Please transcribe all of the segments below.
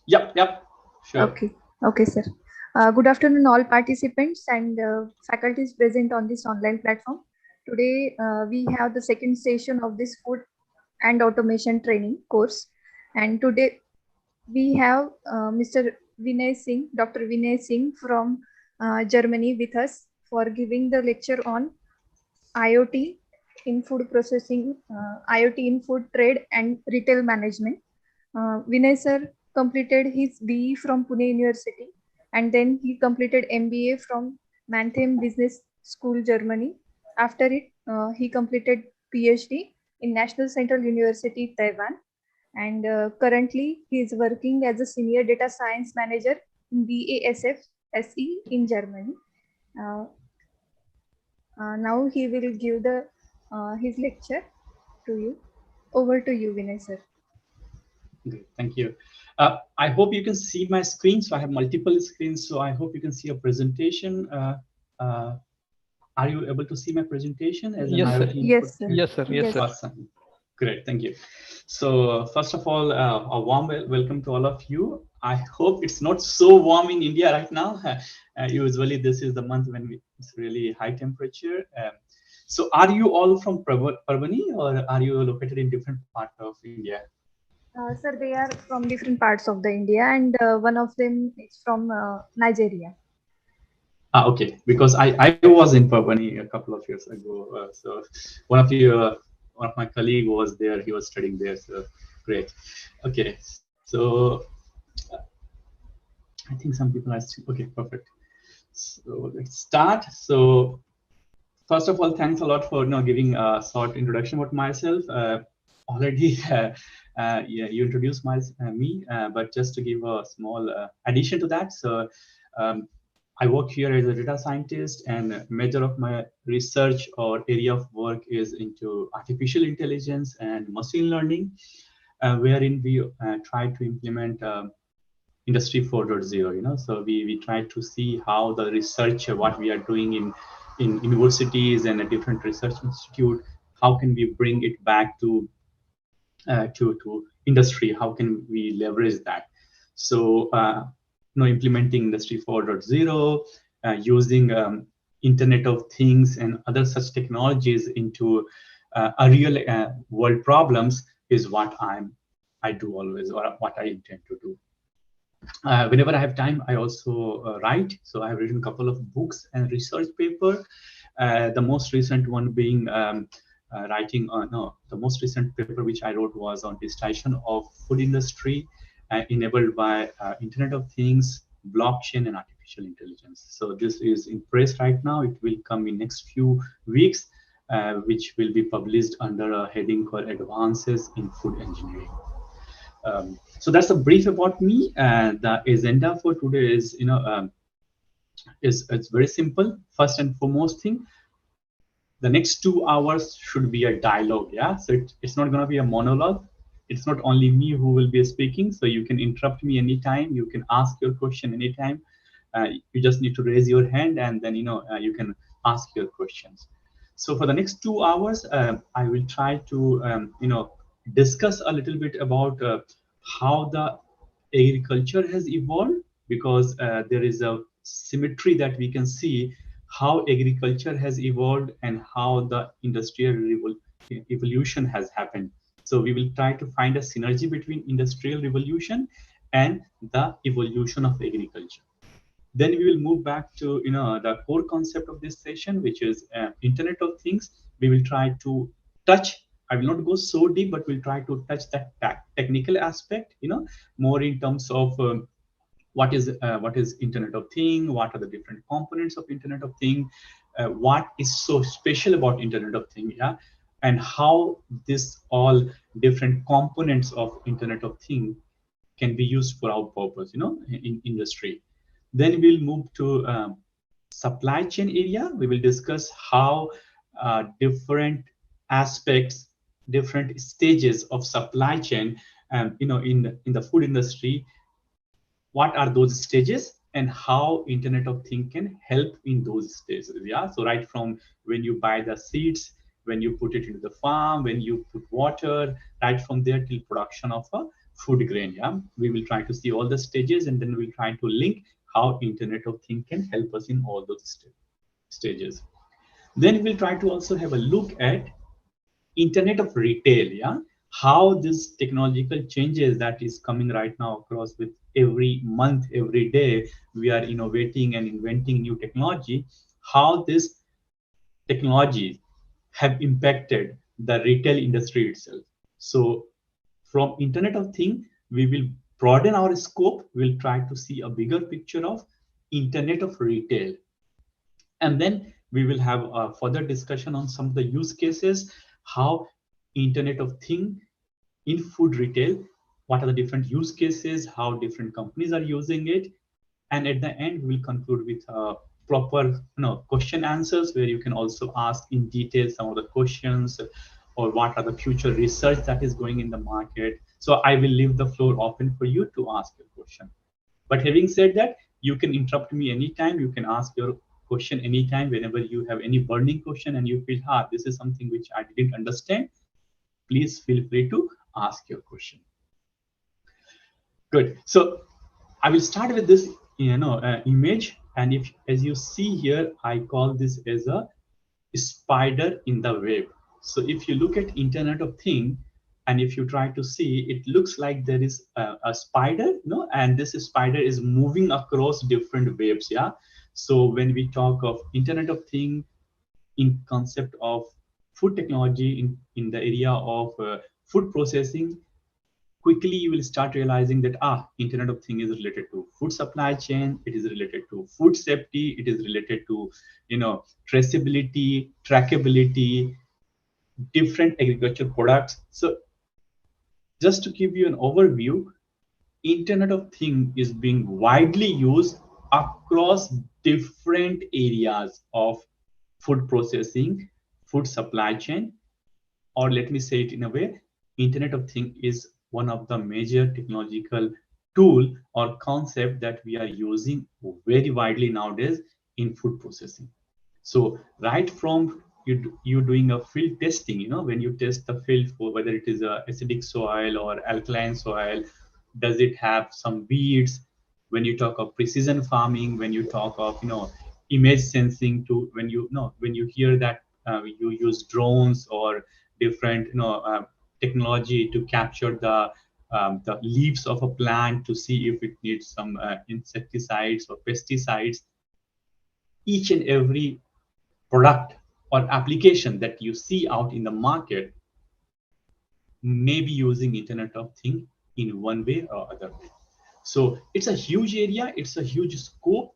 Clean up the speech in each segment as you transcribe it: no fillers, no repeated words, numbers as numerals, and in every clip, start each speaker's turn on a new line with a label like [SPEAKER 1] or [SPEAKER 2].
[SPEAKER 1] Yep, sure.
[SPEAKER 2] Okay, sir. Good afternoon, all participants and faculties present on this online platform. Today, we have the second session of this food and automation training course. And today, we have Mr. Vinay Singh, Dr. Vinay Singh from Germany with us for giving the lecture on IoT in food processing, IoT in food trade and retail management. Vinay sir completed his BE from Pune University and then he completed MBA from Mannheim Business School, Germany. After it, he completed PhD in National Central University, Taiwan. And currently, he is working as a senior data science manager in BASF SE in Germany. Uh, Now he will give the his lecture to you. Over to you, Vinay sir.
[SPEAKER 1] Great, thank you. I hope you can see my screen. So I have multiple screens. So I hope you can see a presentation. Uh, are you able to see my presentation as an
[SPEAKER 3] Yes, sir.
[SPEAKER 1] IoT input?
[SPEAKER 2] Yes, sir.
[SPEAKER 3] Yes, sir. Yes,
[SPEAKER 2] Yes.
[SPEAKER 3] sir.
[SPEAKER 1] Awesome. Great, thank you. So first of all, a warm welcome to all of you. I hope it's not so warm in India right now. Usually this is the month when it's really high temperature. So are you all from Parbani or are you located in different part of India?
[SPEAKER 2] Sir, they are from different parts of the India, and one of them is from Nigeria.
[SPEAKER 1] Okay, because I was in Parbani a couple of years ago. So one of my colleague was there. He was studying there. So great. Okay, so I think some people are still okay. Perfect. So let's start. So first of all, thanks a lot for giving a short introduction about myself. Already, yeah, you introduced me, but just to give a small addition to that. So um, I work here as a data scientist, and major of my research or area of work is into artificial intelligence and machine learning, wherein we try to implement industry 4.0. So we try to see how the research what we are doing in universities and a different research institute, how can we bring it back to industry, how can we leverage that. So implementing industry 4.0, using internet of things and other such technologies into a real world problems is what I do always, or what I intend to do. Whenever I have time, I also write. So I have written a couple of books and research paper. The most recent one being writing on no, the most recent paper which I wrote was on digitization of food industry, enabled by Internet of Things, blockchain, and artificial intelligence. So this is in press right now. It will come in next few weeks, which will be published under a heading called Advances in Food Engineering. So that's a brief about me. And the agenda for today is, is it's very simple. First and foremost thing, the next 2 hours should be a dialogue. Yeah, so it's not going to be a monologue. It's not only me who will be speaking. So you can interrupt me anytime. You can ask your question anytime. You just need to raise your hand, and then you can ask your questions. So for the next 2 hours, I will try to discuss a little bit about how the agriculture has evolved, because there is a symmetry that we can see how agriculture has evolved and how the industrial evolution has happened. So we will try to find a synergy between industrial revolution and the evolution of agriculture. Then we will move back to the core concept of this session, which is Internet of Things. We will try to touch. I will not go so deep, but we'll try to touch that technical aspect. More in terms of what is Internet of Thing, what are the different components of Internet of Thing, what is so special about Internet of Thing, yeah, and how this all different components of Internet of Thing can be used for our purpose, in industry. Then we'll move to supply chain area. We will discuss how different aspects, different stages of supply chain, in the food industry, what are those stages and how Internet of Things can help in those stages. Yeah, so right from when you buy the seeds, when you put it into the farm, when you put water, right from there till production of a food grain. Yeah, we will try to see all the stages, and then we'll try to link how Internet of Things can help us in all those stages. Then we'll try to also have a look at Internet of Retail. Yeah, how this technological changes that is coming right now across, with every month, every day we are innovating and inventing new technology, how this technology have impacted the retail industry itself. So from Internet of Things, we will broaden our scope. We'll try to see a bigger picture of Internet of Retail. And then we will have a further discussion on some of the use cases, how Internet of Things in food retail, what are the different use cases, how different companies are using it. And at the end, we'll conclude with proper question answers, where you can also ask in detail some of the questions, or what are the future research that is going in the market. So I will leave the floor open for you to ask your question. But having said that, you can interrupt me anytime. You can ask your question anytime, whenever you have any burning question and you feel, this is something which I didn't understand. Please feel free to ask your question. Good. So I will start with this, image. And if, as you see here, I call this as a spider in the web. So if you look at Internet of Things, and if you try to see, it looks like there is a spider, and this spider is moving across different webs. Yeah. So when we talk of Internet of Things in concept of food technology, in the area of food processing, quickly you will start realizing that Internet of Things is related to food supply chain, it is related to food safety, it is related to traceability, trackability, different agriculture products. So just to give you an overview, Internet of Things is being widely used across different areas of food processing, food supply chain, or let me say it in a way, Internet of Things is one of the major technological tool or concept that we are using very widely nowadays in food processing. So right from you doing a field testing, when you test the field for whether it is a acidic soil or alkaline soil, does it have some weeds? When you talk of precision farming, when you talk of image sensing, to when you hear that you use drones or different technology to capture the leaves of a plant to see if it needs some insecticides or pesticides. Each and every product or application that you see out in the market may be using Internet of Things in one way or other way. So it's a huge area, it's a huge scope.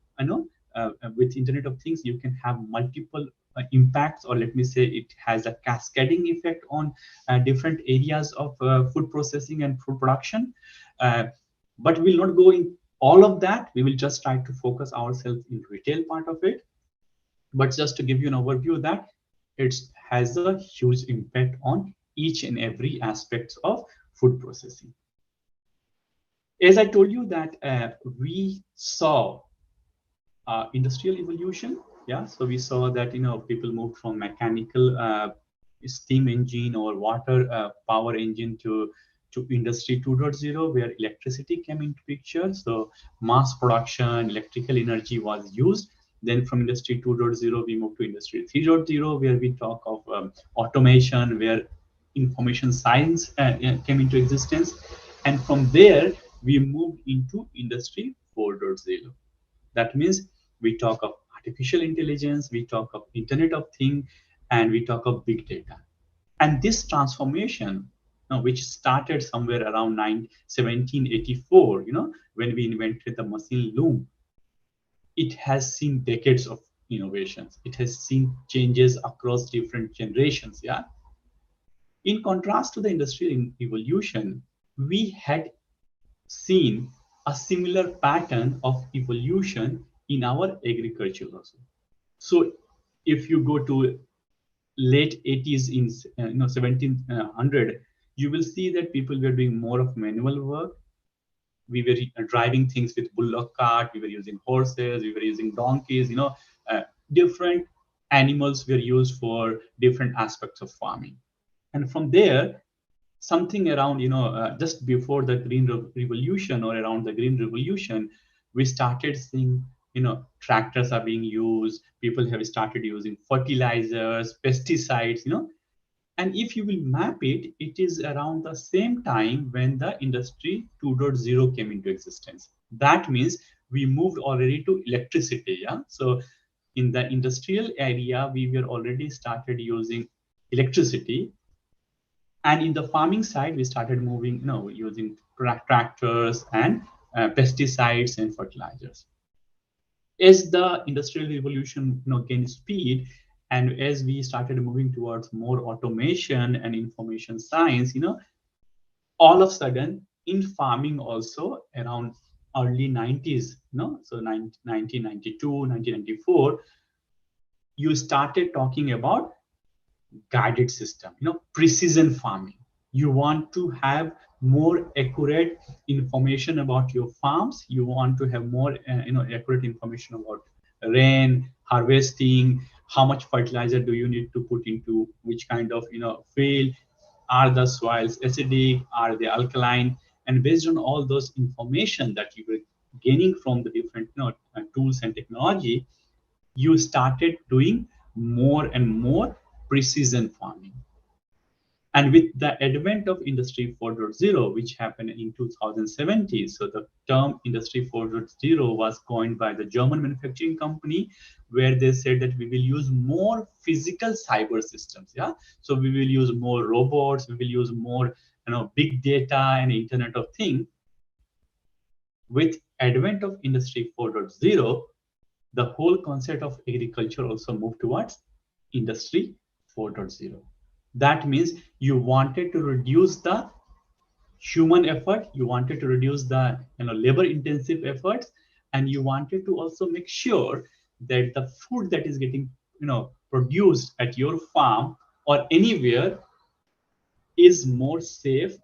[SPEAKER 1] With Internet of Things, you can have multiple impacts, or let me say, it has a cascading effect on different areas of food processing and food production. But we'll not go in all of that. We will just try to focus ourselves in retail part of it. But just to give you an overview, that it has a huge impact on each and every aspects of food processing. As I told you that we saw industrial evolution. Yeah, so we saw that people moved from mechanical steam engine or water power engine to industry 2.0, where electricity came into picture. So mass production, electrical energy was used. Then from industry 2.0, we moved to industry 3.0, where we talk of automation, where information science came into existence. And from there, we moved into industry 4.0. That means we talk of artificial intelligence, we talk of Internet of Things, and we talk of big data. And this transformation, which started somewhere around 1784, when we invented the machine loom, it has seen decades of innovations. It has seen changes across different generations. Yeah. In contrast to the industrial evolution, we had seen a similar pattern of evolution in our agriculture also. So if you go to late 80s, in 1700, you will see that people were doing more of manual work. We were driving things with bullock cart, we were using horses, we were using donkeys. Different animals were used for different aspects of farming. And from there, something around, just before the revolution or around the green revolution, we started seeing, tractors are being used. People have started using fertilizers, pesticides, and if you will map it, it is around the same time when the industry 2.0 came into existence. That means we moved already to electricity. Yeah. So in the industrial area, we were already started using electricity. And in the farming side, we started moving, using tractors and pesticides and fertilizers. As the industrial revolution, gained speed, and as we started moving towards more automation and information science, all of a sudden in farming also around early 90s, so 1992, 1994, you started talking about guided system, precision farming. You want to have more accurate information about your farms. You want to have more, accurate information about rain, harvesting, how much fertilizer do you need to put into which kind of, field, are the soils acidic, are they alkaline, and based on all those information that you were gaining from the different, tools and technology, you started doing more and more precision farming. And with the advent of Industry 4.0, which happened in 2017, so the term Industry 4.0 was coined by the German manufacturing company, where they said that we will use more physical cyber systems. Yeah, so we will use more robots, we will use more, big data and Internet of Things. With advent of Industry 4.0, the whole concept of agriculture also moved towards Industry 4.0. That means you wanted to reduce the human effort, you wanted to reduce the, labor intensive efforts, and you wanted to also make sure that the food that is getting, produced at your farm or anywhere is more safe,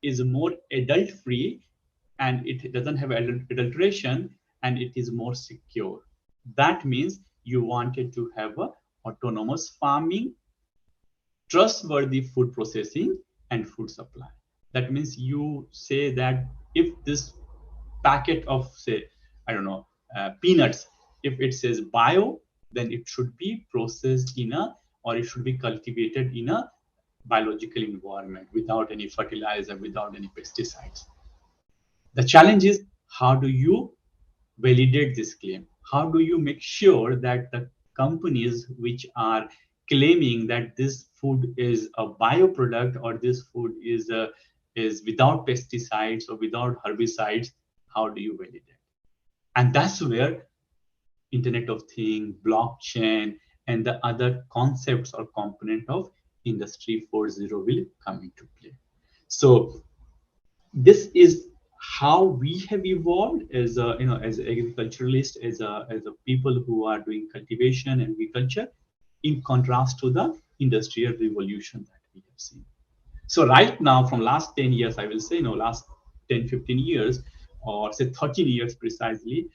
[SPEAKER 1] is more adult free, and it doesn't have adulteration, and it is more secure. That means you wanted to have a autonomous farming, trustworthy food processing, and food supply. That means you say that if this packet of, say, I don't know, peanuts, if it says bio, then it should be processed in a, or it should be cultivated in a biological environment without any fertilizer, without any pesticides. The challenge is, how do you validate this claim? How do you make sure that the companies which are claiming that this food is a bioproduct, or this food is without pesticides or without herbicides, how do you validate? And that's where Internet of Things, blockchain, and the other concepts or component of Industry 4.0 will come into play. So this is how we have evolved as a, as agriculturalists, as a people who are doing cultivation and agriculture, in contrast to the industrial revolution that we have seen. So right now, from last 10 years, I will say, last 10, 15 years, or say 13 years precisely,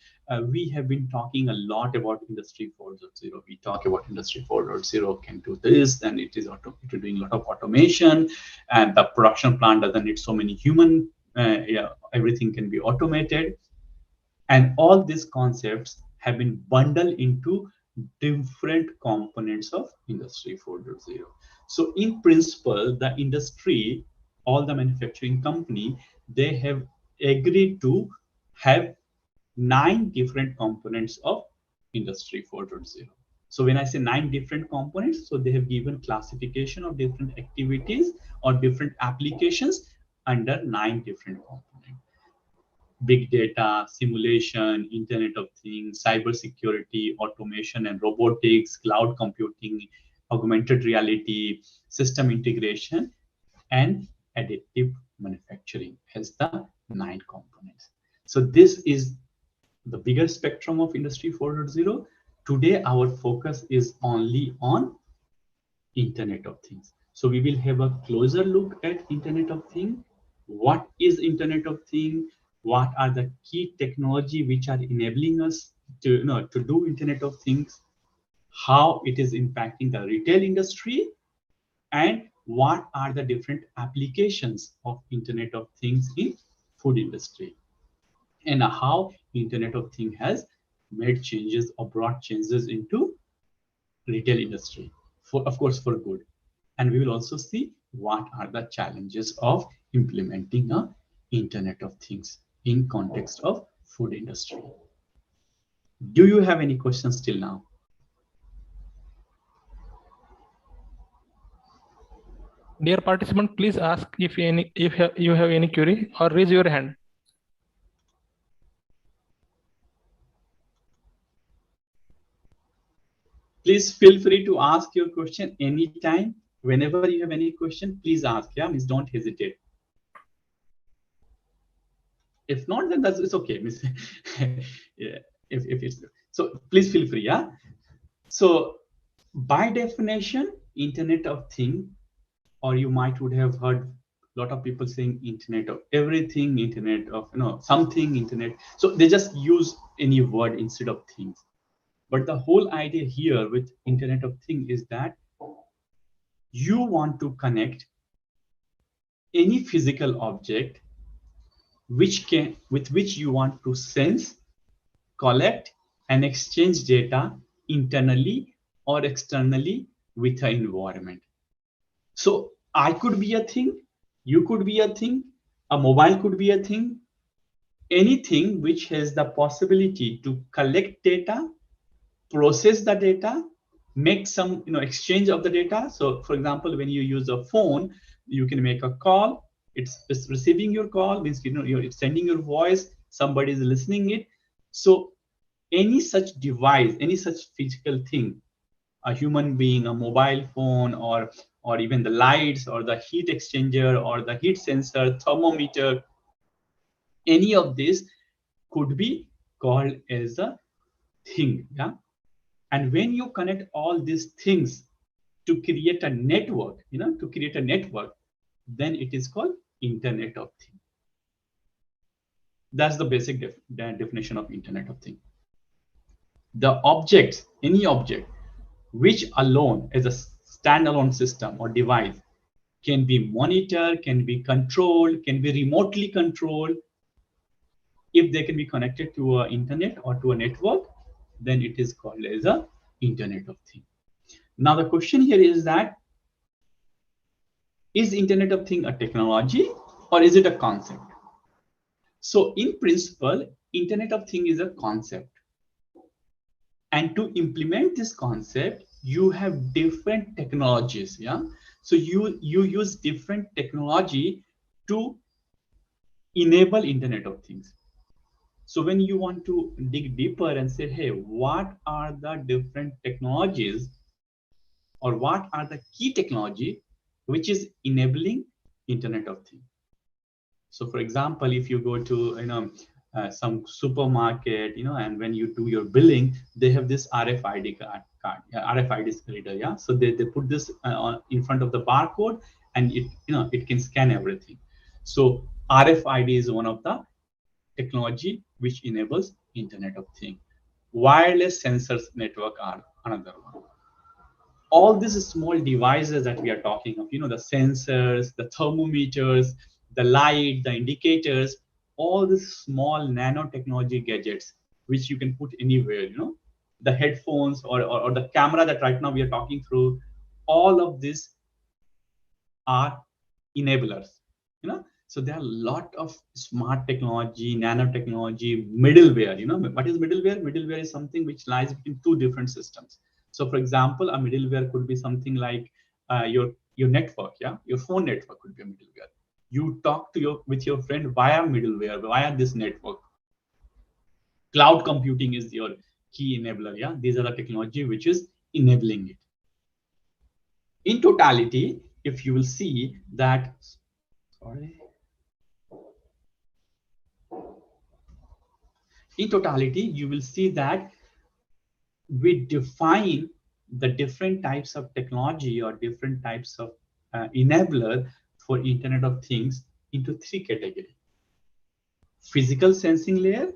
[SPEAKER 1] we have been talking a lot about Industry 4.0. We talk about Industry 4.0 can do this, and it is doing a lot of automation, and the production plant doesn't need so many human, everything can be automated. And all these concepts have been bundled into different components of Industry 4.0. So in principle, the industry, all the manufacturing company, they have agreed to have 9 different components of Industry 4.0. So when I say 9 different components, so they have given classification of different activities or different applications under 9 different components: big data, simulation, Internet of Things, cybersecurity, automation and robotics, cloud computing, augmented reality, system integration, and additive manufacturing as the 9 components. So this is the bigger spectrum of Industry 4.0. Today, our focus is only on Internet of Things. So we will have a closer look at Internet of Things. What is Internet of Things? What are the key technology which are enabling us to, to do Internet of Things? How it is impacting the retail industry, and what are the different applications of Internet of Things in food industry, and how Internet of Things has made changes or brought changes into retail industry, for of course for good. And we will also see what are the challenges of implementing a Internet of Things in context of food industry. Do you have any questions till now?
[SPEAKER 3] Dear participant, please ask if you have any query or raise your hand.
[SPEAKER 1] Please feel free to ask your question anytime. Whenever you have any question, please ask. Yeah, means don't hesitate. If not, then that's it's okay. Miss. Yeah, if it's so, please feel free. Yeah. So by definition, Internet of Thing, or you might would have heard a lot of people saying Internet of everything, Internet of something, Internet. So they just use any word instead of things. But the whole idea here with Internet of Thing is that you want to connect any physical object with which you want to sense, collect, and exchange data internally or externally with the environment. So I could be a thing, you could be a thing, a mobile could be a thing, anything which has the possibility to collect data, process the data, make some exchange of the data. So for example, when you use a phone, you can make a call, it's receiving your call, means you're sending your voice, somebody is listening it. So any such device, any such physical thing, a human being, a mobile phone, or even the lights or the heat exchanger or the heat sensor, thermometer, any of this could be called as a thing. Yeah. And when you connect all these things to create a network, then it is called Internet of Things. That's the basic definition of Internet of Things. The objects, any object, which alone as a standalone system or device can be monitored, can be controlled, can be remotely controlled. If they can be connected to an internet or to a network, then it is called as a Internet of Things. Now the question here is that, is Internet of Things a technology or is it a concept? So in principle, Internet of Things is a concept. And to implement this concept, you have different technologies. Yeah. So you use different technology to enable Internet of Things. So when you want to dig deeper and say, hey, what are the different technologies or what are the key technology which is enabling Internet of Things? So for example, if you go to some supermarket, and when you do your billing, they have this RFID RFID reader. Yeah. So they put this in front of the barcode, and it can scan everything. So RFID is one of the technology which enables Internet of Things. Wireless sensors network are another one. All these small devices that we are talking of, the sensors, the thermometers, the light, the indicators, all these small nanotechnology gadgets which you can put anywhere, the headphones or the camera that right now we are talking through, all of these are enablers. So there are a lot of smart technology, nanotechnology, middleware. What is middleware? Middleware is something which lies between two different systems. So for example, a middleware could be something like your network. Yeah, your phone network could be a middleware. You talk to with your friend via middleware, via this network. Cloud computing is your key enabler. Yeah, these are the technology which is enabling it. In totality, if you will see that, in totality, you will see that we define the different types of technology or different types of enabler for Internet of Things into three categories. Physical sensing layer.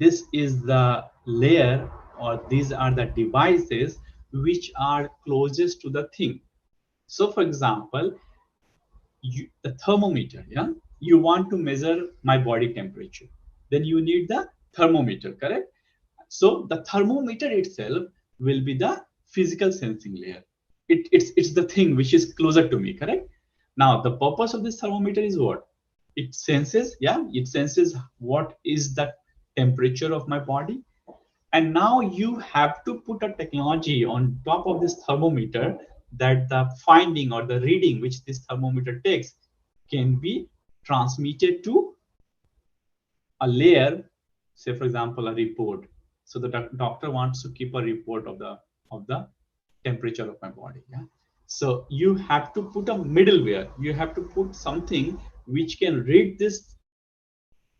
[SPEAKER 1] This is the layer, or these are the devices which are closest to the thing. So for example, the thermometer, yeah, you want to measure my body temperature, then you need the thermometer, correct? So the thermometer itself will be the physical sensing layer. It's the thing which is closer to me, correct? Now the purpose of this thermometer is what? It senses, yeah, it senses what is the temperature of my body. And now you have to put a technology on top of this thermometer that the finding or the reading which this thermometer takes can be transmitted to a layer, say for example, a report. So the doctor wants to keep a report of the temperature of my body. Yeah. So you have to put a middleware. You have to put something which can read this,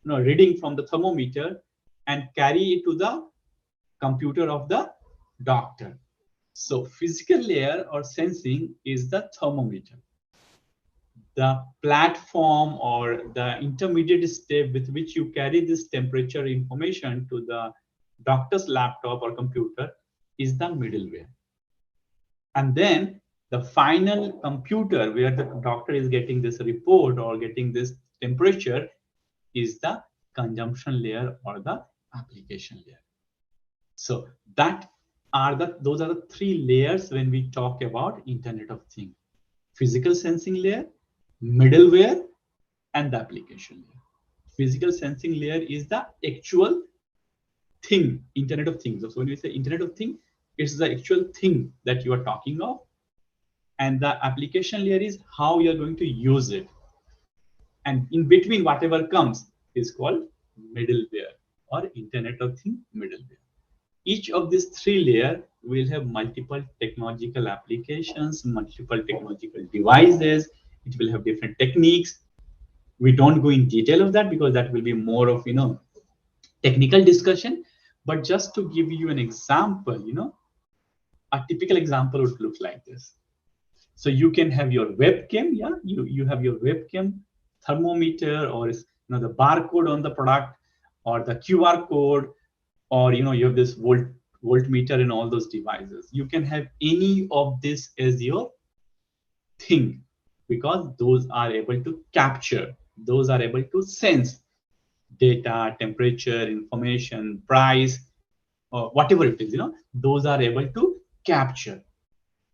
[SPEAKER 1] reading from the thermometer and carry it to the computer of the doctor. So physical layer or sensing is the thermometer. The platform or the intermediate step with which you carry this temperature information to the doctor's laptop or computer is the middleware. And then the final computer where the doctor is getting this report or getting this temperature is the consumption layer or the application layer. So those are the three layers when we talk about Internet of Things: physical sensing layer, middleware, and the application layer. Physical sensing layer is the actual thing, Internet of Things. So when we say Internet of Things, it's the actual thing that you are talking of. And the application layer is how you're going to use it. And in between, whatever comes is called middleware or Internet of Things middleware. Each of these three layers will have multiple technological applications, multiple technological devices. It will have different techniques. We don't go in detail of that because that will be more of, technical discussion. But just to give you an example, a typical example would look like this. So you can have your webcam, yeah, you have your webcam, thermometer, or the barcode on the product, or the QR code, or you have this voltmeter and all those devices. You can have any of this as your thing because those are able to capture, those are able to sense data, temperature, information, price, or whatever it is, those are able to capture.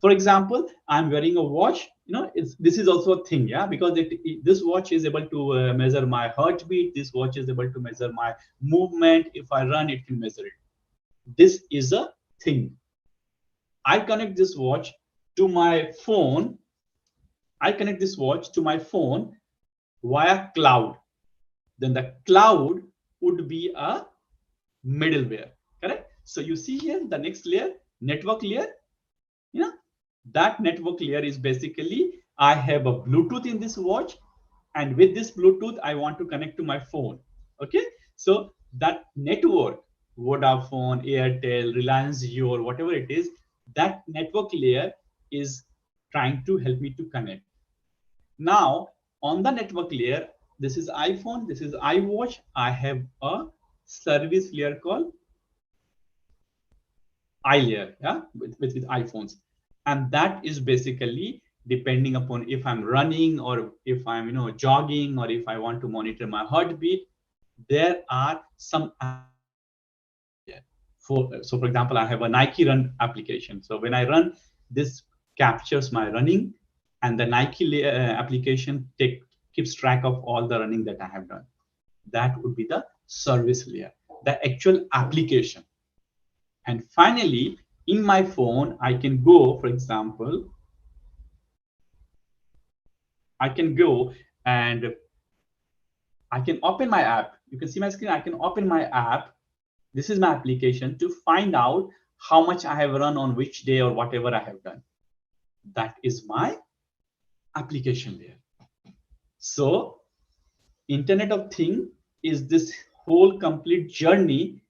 [SPEAKER 1] For example, I'm wearing a watch, this is also a thing, yeah, because this watch is able to measure my heartbeat. This watch is able to measure my movement. If I run, it can measure it. This is a thing. I connect this watch to my phone. I connect this watch to my phone via cloud. Then the cloud would be a middleware, correct? So you see here the next layer, network layer. That network layer is basically I have a Bluetooth in this watch, and with this Bluetooth I want to connect to my phone. Okay, so that network, Vodafone, Airtel, Reliance Jio, or whatever it is, that network layer is trying to help me to connect. Now on the network layer, this is iPhone, this is iWatch. I have a service layer called iLayer, yeah, with iPhones. And that is basically depending upon if I'm running or if I'm jogging or if I want to monitor my heartbeat. There are some so for example, I have a Nike Run application. So when I run, this captures my running, and the Nike application keeps track of all the running that I have done. That would be the service layer, the actual application. And finally, in my phone, I can go, for example, I can go and I can open my app. You can see my screen. I can open my app. This is my application to find out how much I have run on which day or whatever I have done. That is my application layer. So Internet of Things is this whole complete journey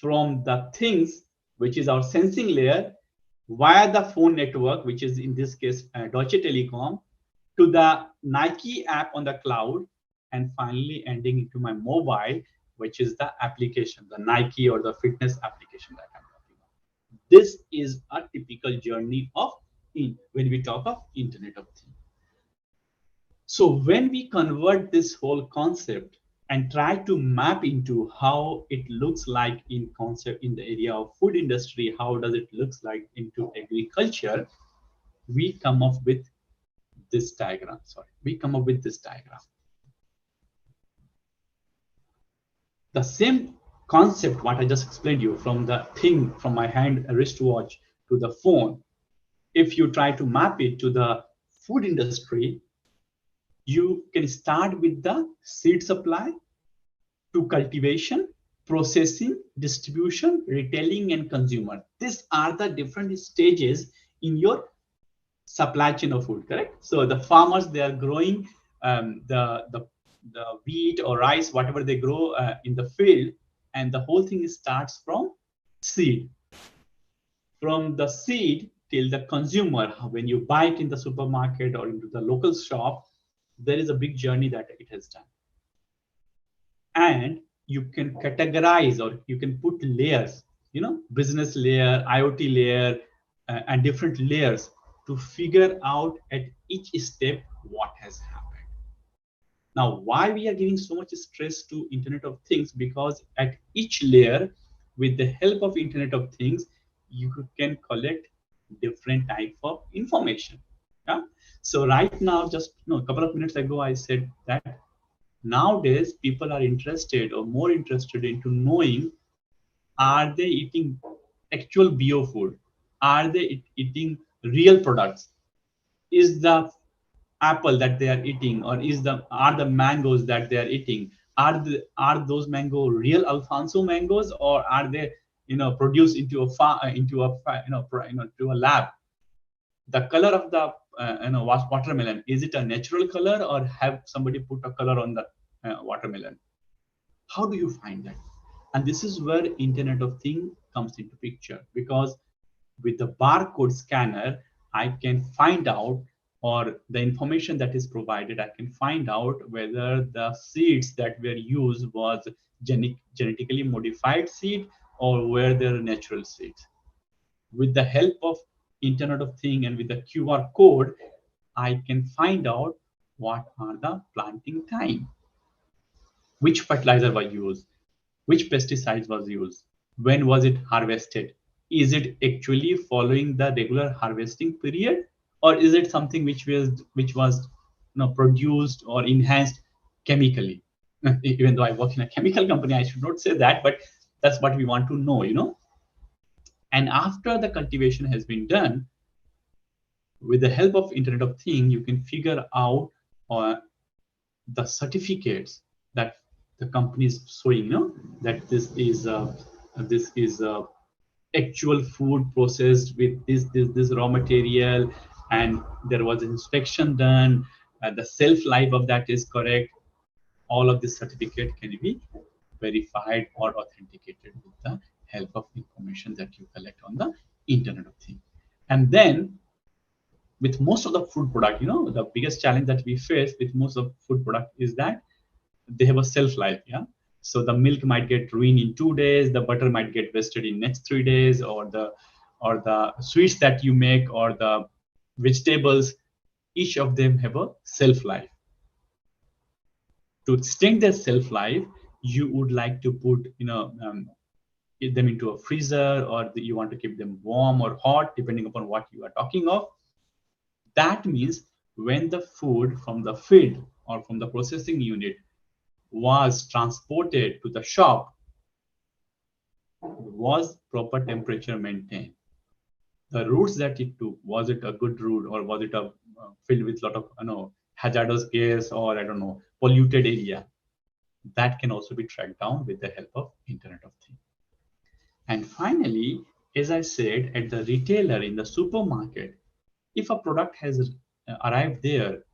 [SPEAKER 1] from the things, which is our sensing layer, via the phone network, which is in this case Deutsche Telekom, to the Nike app on the cloud, and finally ending into my mobile, which is the application, the Nike or the fitness application that I'm talking about. This is a typical journey of when we talk of Internet of Things. So when we convert this whole concept and try to map into how it looks like in concept in the area of food industry, how does it looks like into agriculture, we come up with this diagram. We come up with this diagram. The same concept, what I just explained you, from the thing, from my hand, a wristwatch, to the phone, if you try to map it to the food industry, you can start with the seed supply to cultivation, processing, distribution, retailing, and consumer. These are the different stages in your supply chain of food, correct? So the farmers, they are growing the wheat or rice, whatever they grow in the field, and the whole thing starts from seed. From the seed till the consumer, when you buy it in the supermarket or into the local shop, there is a big journey that it has done. And you can categorize, or you can put layers, business layer, IoT layer, and different layers to figure out at each step what has happened. Now, why we are giving so much stress to Internet of Things? Because at each layer, with the help of Internet of Things, you can collect different type of information. Yeah. So right now, just a couple of minutes ago, I said that nowadays people are interested or more interested into knowing, are they eating actual bio food? Are they eating real products? Is the apple that they are eating, or are the mangoes that they are eating, are those mango real Alfonso mangoes, or are they produced into to a lab? The color of the watermelon, is it a natural color, or have somebody put a color on the watermelon? How do you find that? And this is where Internet of Things comes into picture, because with the barcode scanner, I can find out, or the information that is provided, I can find out whether the seeds that were used was genetically modified seed, or were they natural seeds. With the help of Internet of Things and with the QR code, I can find out what are the planting time, which fertilizer was used, which pesticides was used, when was it harvested, is it actually following the regular harvesting period, or is it something which was produced or enhanced chemically? Even though I work in a chemical company, I should not say that, but that's what we want to know. And after the cultivation has been done, with the help of Internet of Things, you can figure out the certificates that the company is showing, that this is actual food processed with this raw material, and there was an inspection done, the shelf life of that is correct. All of this certificate can be verified or authenticated with the help of information that you collect on the Internet of Things. And then with most of the food product, the biggest challenge that we face with most of food product is that they have a shelf life. Yeah. So the milk might get ruined in 2 days, the butter might get wasted in next 3 days, or the sweets that you make, or the vegetables, each of them have a shelf life. To extend their shelf life, you would like to put them into a freezer, or you want to keep them warm or hot, depending upon what you are talking of. That means when the food from the field or from the processing unit was transported to the shop, was proper temperature maintained? The routes that it took, was it a good route, or was it filled with a lot of hazardous gas, or I don't know, polluted area? That can also be tracked down with the help of Internet of Things. And finally, as I said, at the retailer in the supermarket, if a product has arrived there,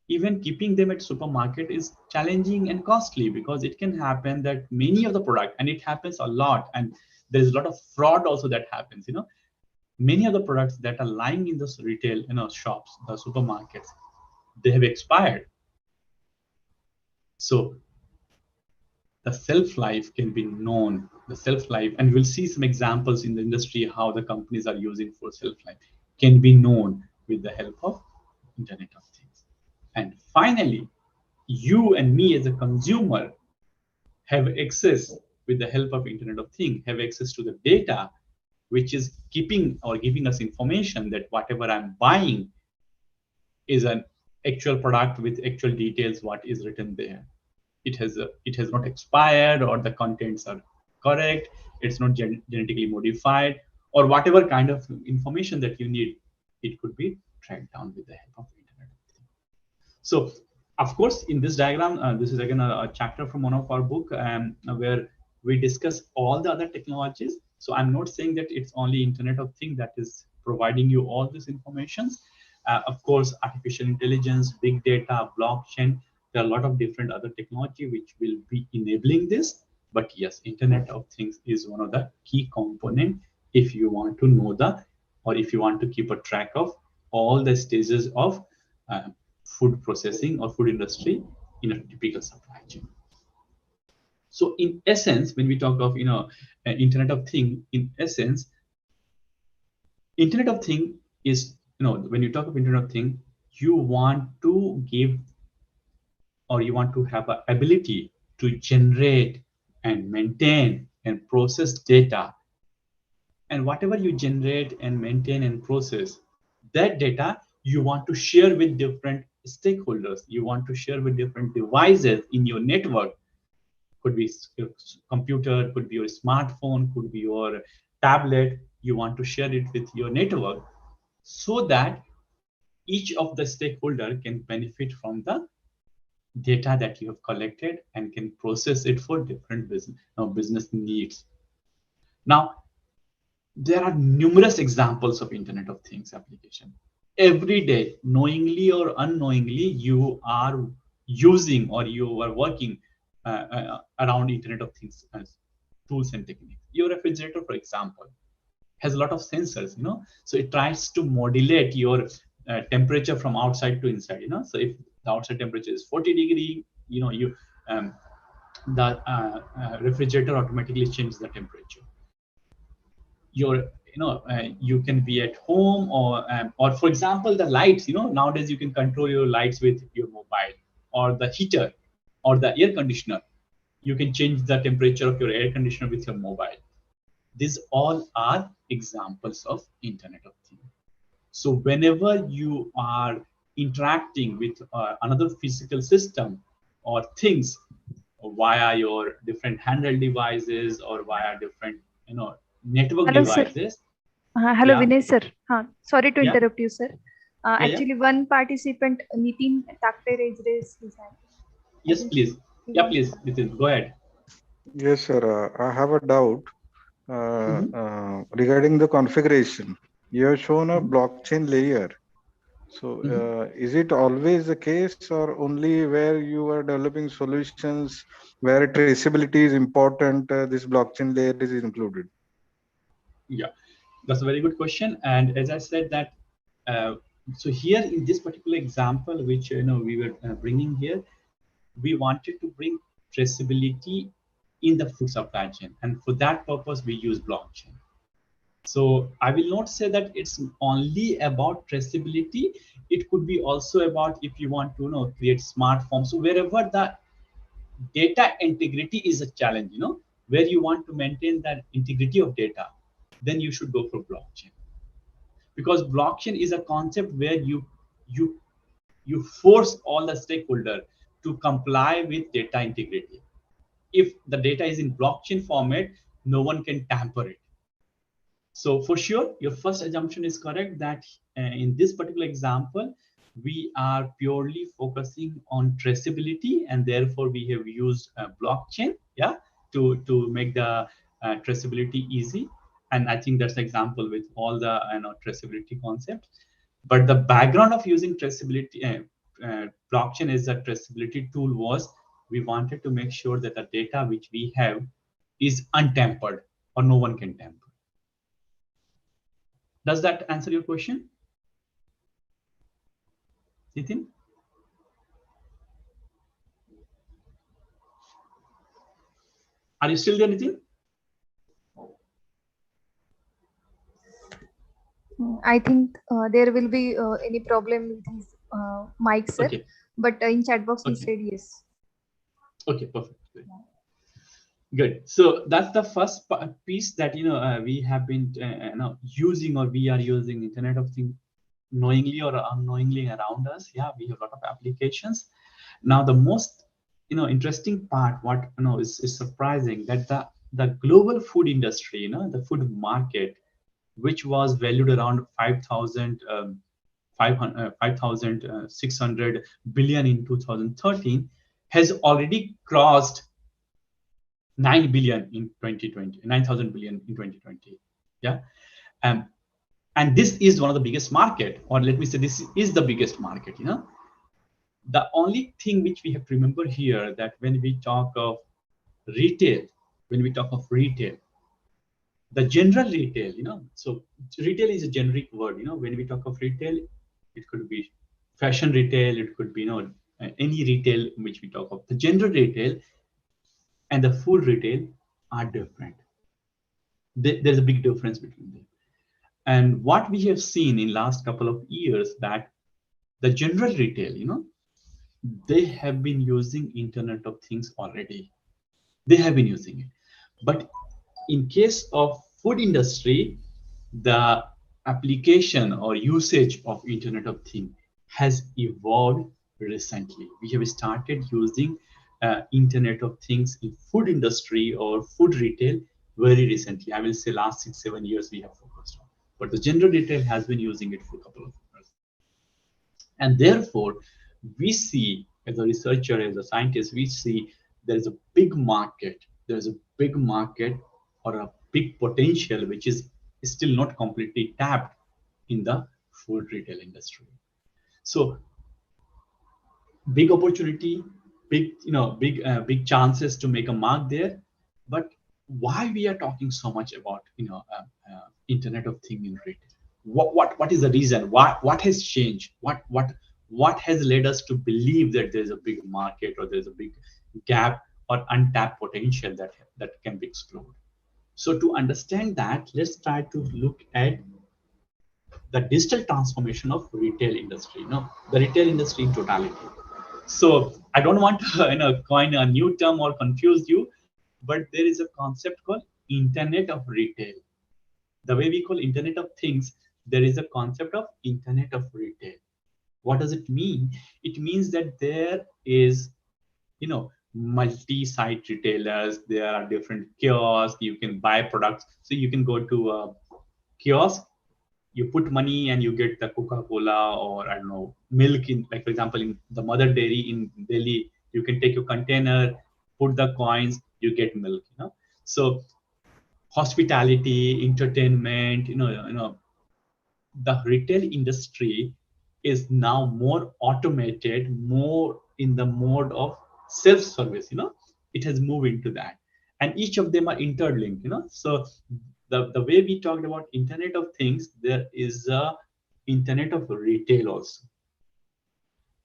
[SPEAKER 1] even keeping them at supermarket is challenging and costly, because it can happen that many of the product, and it happens a lot, and there's a lot of fraud also that happens. Many of the products that are lying in those retail shops, the supermarkets, they have expired. So the shelf life can be known, the shelf life, and we'll see some examples in the industry how the companies are using for shelf life. can be known with the help of Internet of Things. And finally, you and me as a consumer have access with the help of Internet of Things, have access to the data, which is keeping or giving us information that whatever I'm buying is an actual product with actual details, what is written there. It has not expired, or the contents are correct, it's not genetically modified, or whatever kind of information that you need, it could be tracked down with the help of Internet of Things. So of course, in this diagram, this is again a chapter from one of our book, where we discuss all the other technologies. So I'm not saying that it's only Internet of Things that is providing you all this information. Of course, artificial intelligence, big data, blockchain, there are a lot of different other technology which will be enabling this. But yes, Internet of Things is one of the key component if you want to know or if you want to keep a track of all the stages of food processing or food industry in a typical supply chain. So in essence, when we talk of Internet of Things, in essence, Internet of Things is, when you talk of Internet of Things, you want to give, or you want to have an ability to generate and maintain and process data. And whatever you generate and maintain and process, that data you want to share with different stakeholders. You want to share with different devices in your network. Could be your computer, could be your smartphone, could be your tablet. You want to share it with your network so that each of the stakeholder can benefit from the data that you have collected and can process it for different business needs. Now, there are numerous examples of Internet of Things application. Every day, knowingly or unknowingly, you are using or you are working around Internet of Things as tools and techniques. Your refrigerator, for example, has a lot of sensors, so it tries to modulate your temperature from outside to inside. So if the outside temperature is 40 degree, the refrigerator automatically changes the temperature. You can be at home, or for example, the lights. Nowadays you can control your lights with your mobile, or the heater, or the air conditioner. You can change the temperature of your air conditioner with your mobile. These all are examples of Internet of Things. So whenever you are interacting with another physical system or things via your different handheld devices or via different network
[SPEAKER 2] Hello, sir.
[SPEAKER 1] devices.
[SPEAKER 2] Hello,
[SPEAKER 1] Yeah.
[SPEAKER 2] Vinay, sir. Sorry to
[SPEAKER 1] Yeah.
[SPEAKER 2] interrupt you, sir.
[SPEAKER 1] Yeah.
[SPEAKER 2] Actually, one participant, Nitin Takte, raised his hand.
[SPEAKER 1] Yes, please. Yeah, please, Nitin, go ahead.
[SPEAKER 4] Yes, sir. I have a doubt regarding the configuration. You have shown a blockchain layer. So, is it always the case, or only where you are developing solutions where traceability is important, this blockchain layer is included?
[SPEAKER 1] Yeah, that's a very good question. And as I said that, so here in this particular example, which we were bringing here, we wanted to bring traceability in the food supply chain, and for that purpose, we use blockchain. So I will not say that it's only about traceability. It could be also about if you want to create smart forms. So wherever the data integrity is a challenge, where you want to maintain that integrity of data, then you should go for blockchain. Because blockchain is a concept where you force all the stakeholder to comply with data integrity. If the data is in blockchain format, no one can tamper it. So for sure, your first assumption is correct that in this particular example, we are purely focusing on traceability, and therefore we have used blockchain, to make the traceability easy. And I think that's the example with all the traceability concepts. But the background of using traceability, blockchain as a traceability tool was we wanted to make sure that the data which we have is untampered or no one can tamper. Does that answer your question, Nitin? Are you still there, Nitin?
[SPEAKER 2] I think there will be any problem with his mic, sir.
[SPEAKER 1] Okay.
[SPEAKER 2] But in chat box, he
[SPEAKER 1] Okay.
[SPEAKER 2] said yes.
[SPEAKER 1] Okay, perfect. Good. So that's the first piece that we have been using, or we are using Internet of Things knowingly or unknowingly around us. Yeah, we have a lot of applications. Now the most interesting part, what is surprising, that the global food industry, the food market, which was valued around 5,600 billion in 2013, has already crossed 9 billion in 2020, 9,000 billion in 2020. Yeah. Um, and this is one of the biggest market, or let me say this is the biggest market. The only thing which we have to remember here, that when we talk of retail, the general retail, so retail is a generic word. When we talk of retail, it could be fashion retail, it could be any retail which we talk of. The general retail and the food retail are different. There's a big difference between them. And what we have seen in last couple of years, that the general retail, they have been using Internet of Things already. They have been using it. But in case of food industry, the application or usage of Internet of Things has evolved recently. We have started using Internet of Things in food industry or food retail very recently. I will say last 6-7 years we have focused on. But the general retail has been using it for a couple of years. And therefore, we see, as a researcher, as a scientist, we see there's a big market. There's a big market, or a big potential, which is still not completely tapped in the food retail industry. So big opportunity, big chances to make a mark there. But why we are talking so much about Internet of Things in retail? What is the reason? What has changed? What has led us to believe that there's a big market, or there's a big gap or untapped potential that can be explored? So to understand that, let's try to look at the digital transformation of retail industry. The retail industry in totality. So I don't want to coin a new term or confuse you, but there is a concept called Internet of Retail. The way we call Internet of Things, there is a concept of Internet of Retail. What does it mean? It means that there is, multi-site retailers. There are different kiosks. You can buy products. So you can go to a kiosk, you put money and you get the Coca-Cola, or I don't know, milk in, like for example, in the Mother Dairy in Delhi, you can take your container, put the coins, you get milk. So hospitality, entertainment, the retail industry is now more automated, more in the mode of self-service. It has moved into that, and each of them are interlinked. So the way we talked about Internet of Things, there is a Internet of Retail also.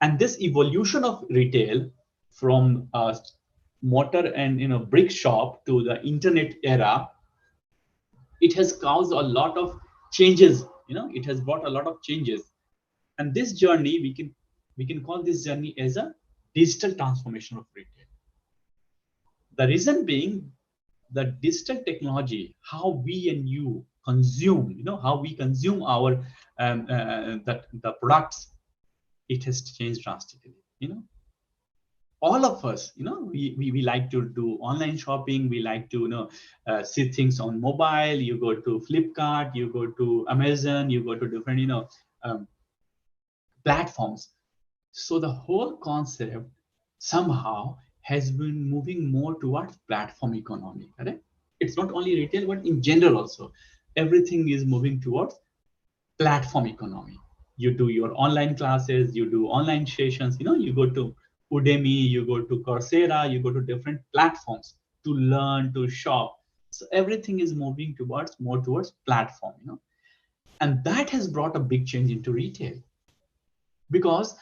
[SPEAKER 1] And this evolution of retail from mortar and brick shop to the internet era, it has caused a lot of changes. It has brought a lot of changes. And this journey, we can call this journey as a digital transformation of retail. The reason being, the digital technology, how we and you consume, how we consume our the products, it has changed drastically. All of us, we like to do online shopping. We like to see things on mobile. You go to Flipkart, you go to Amazon, you go to different platforms. So the whole concept somehow has been moving more towards platform economy, correct? It's not only retail, but in general also. Everything is moving towards platform economy. You do your online classes, you do online sessions, you go to Udemy, you go to Coursera, you go to different platforms to learn, to shop. So everything is moving more towards platform. And that has brought a big change into retail, because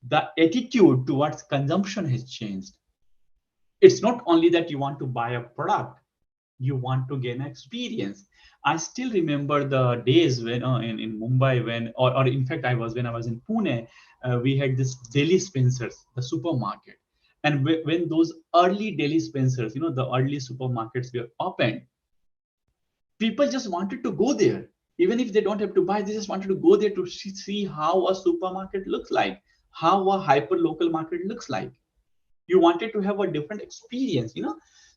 [SPEAKER 1] the attitude towards consumption has changed. It's not only that you want to buy a product, You want to gain experience. I still remember the days when in Mumbai, when or in fact when I was in Pune, we had this Delhi Spencer's, the supermarket. And when those early Delhi Spencer's, the early supermarkets were opened, people just wanted to go there. Even if they don't have to buy, they just wanted to go there to see how a supermarket looks like, how a hyper local market looks like. You wanted to have a different experience.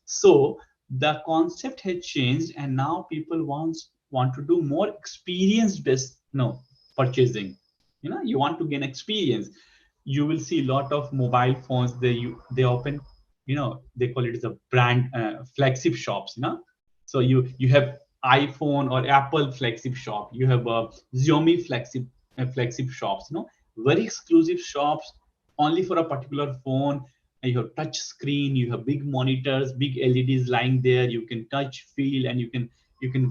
[SPEAKER 1] So the concept had changed, and now people want to do more experience based purchasing. You want to gain experience. You will see a lot of mobile phones, they open, they call it as a brand flagship shops. So you have iPhone or Apple flagship shop, you have a Xiaomi flagship shops. Very exclusive shops only for a particular phone. And you have touch screen, you have big monitors, big LEDs lying there, you can touch, feel, and you can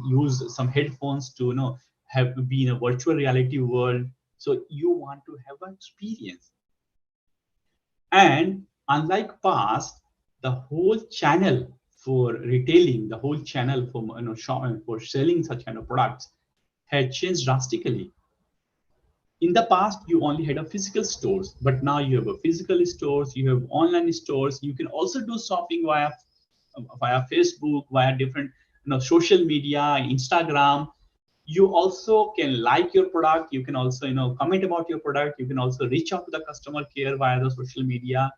[SPEAKER 1] use some headphones to have be in a virtual reality world. So you want to have an experience. And unlike past, the whole channel for retailing, the whole channel for for selling such kind of products had changed drastically. In the past, you only had a physical stores, but now you have a physical stores, you have online stores. You can also do shopping via Facebook, via different social media, Instagram. You also can like your product. You can also comment about your product. You can also reach out to the customer care via the social media.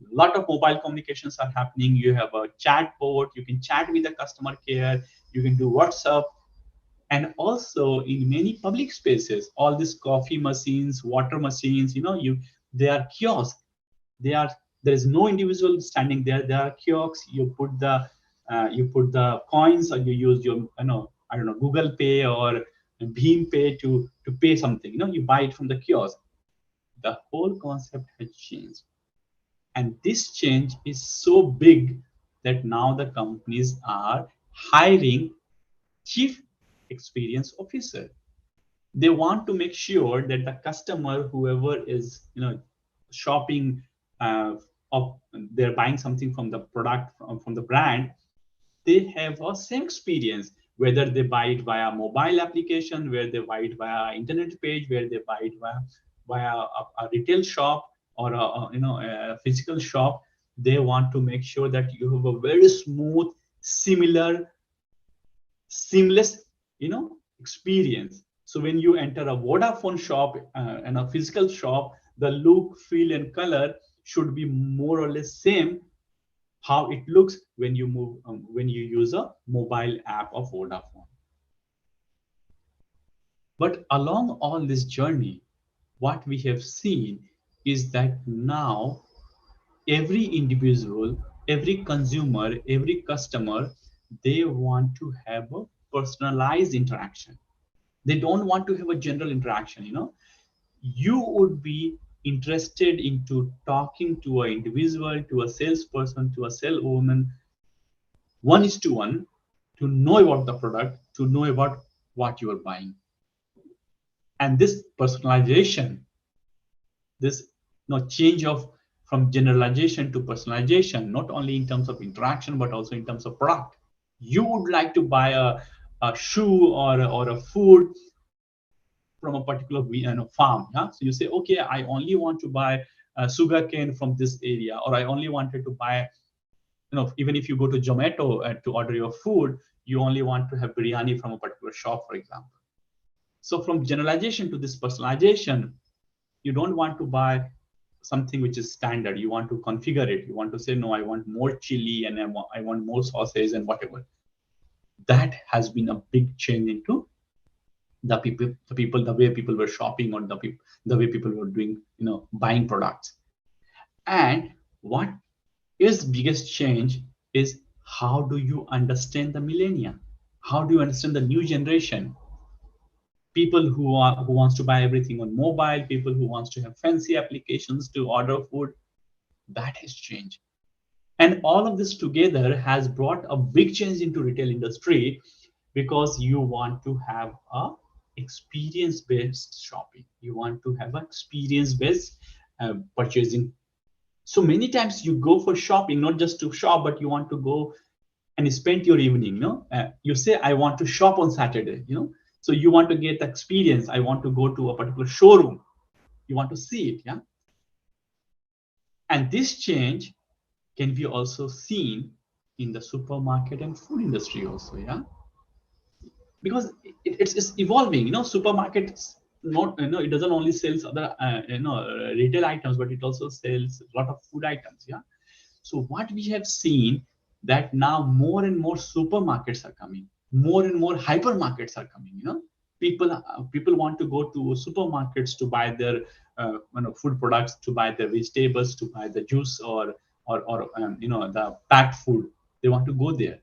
[SPEAKER 1] A lot of mobile communications are happening. You have a chat board. You can chat with the customer care. You can do WhatsApp. And also in many public spaces, all these coffee machines, water machines, they are kiosks. There is no individual standing there. There are kiosks. You put the coins, or you use your I don't know, Google Pay or Bheem Pay to pay something. You buy it from the kiosk. The whole concept has changed, and this change is so big that now the companies are hiring chief experience officer. They want to make sure that the customer, whoever is shopping, of they're buying something from the product, from the brand, they have a same experience, whether they buy it via mobile application, where they buy it via internet page, where they buy it via a retail shop, or a physical shop. They want to make sure that you have a very smooth, similar, seamless experience. So when you enter a Vodafone shop and a physical shop, the look, feel, and color should be more or less same how it looks when you when you use a mobile app of Vodafone. But along all this journey, what we have seen is that now every individual, every consumer, every customer, they want to have a personalized interaction. They don't want to have a general interaction. You would be interested into talking to an individual, to a salesperson, to a saleswoman, 1:1, to know about the product, to know about what you are buying. And this personalization, this change of from generalization to personalization, not only in terms of interaction but also in terms of product. You would like to buy a shoe or a food from a particular farm. Yeah? So you say, okay, I only want to buy sugarcane from this area, or I only wanted to buy, even if you go to Zomato to order your food, you only want to have biryani from a particular shop, for example. So from generalization to this personalization, you don't want to buy something which is standard. You want to configure it. You want to say, no, I want more chili, and I want more sauces and whatever. That has been a big change into the way people were shopping, or the way people were doing, buying products. And what is biggest change is, how do you understand the millennia? How do you understand the new generation? People who wants to buy everything on mobile, people who wants to have fancy applications to order food. That has changed. And all of this together has brought a big change into retail industry, because you want to have a experience-based shopping. You want to have an experience-based purchasing. So many times you go for shopping, not just to shop, but you want to go and spend your evening. You say, I want to shop on Saturday. So you want to get the experience. I want to go to a particular showroom. You want to see it. Yeah. And this change can be also seen in the supermarket and food industry also. Yeah. Because it's evolving. Supermarkets, not, it doesn't only sells other retail items, but it also sells a lot of food items. Yeah. So what we have seen, that now more and more supermarkets are coming, more and more hypermarkets are coming. People want to go to supermarkets to buy their food products, to buy their vegetables, to buy the juice, or the packed food. They want to go there.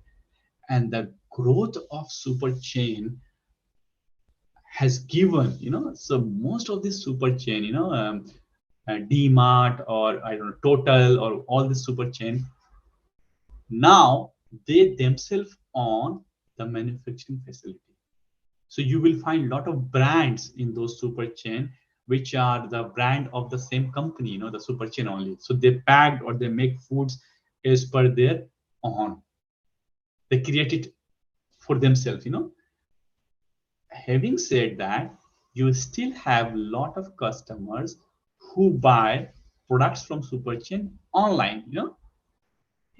[SPEAKER 1] And the growth of super chain has given, so most of this super chain, DMart, or I don't know, Total, or all this super chain, now they themselves own the manufacturing facility. So you will find a lot of brands in those super chain, which are the brand of the same company, the super chain only. So they packed or they make foods as per their own. They create it for themselves. Having said that, you still have a lot of customers who buy products from super chain online.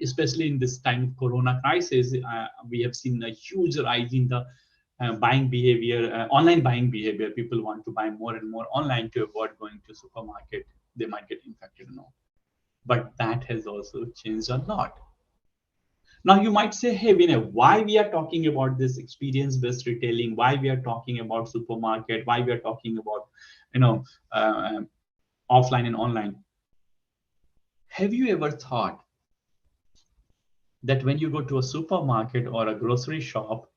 [SPEAKER 1] Especially in this time of Corona crisis, we have seen a huge rise in the buying behavior, online buying behavior. People want to buy more and more online to avoid going to supermarket. They might get infected or no. But that has also changed a lot. Now you might say, hey, Vinay, why we are talking about this experience-based retailing? Why we are talking about supermarket? Why we are talking about, offline and online? Have you ever thought that when you go to a supermarket or a grocery shop,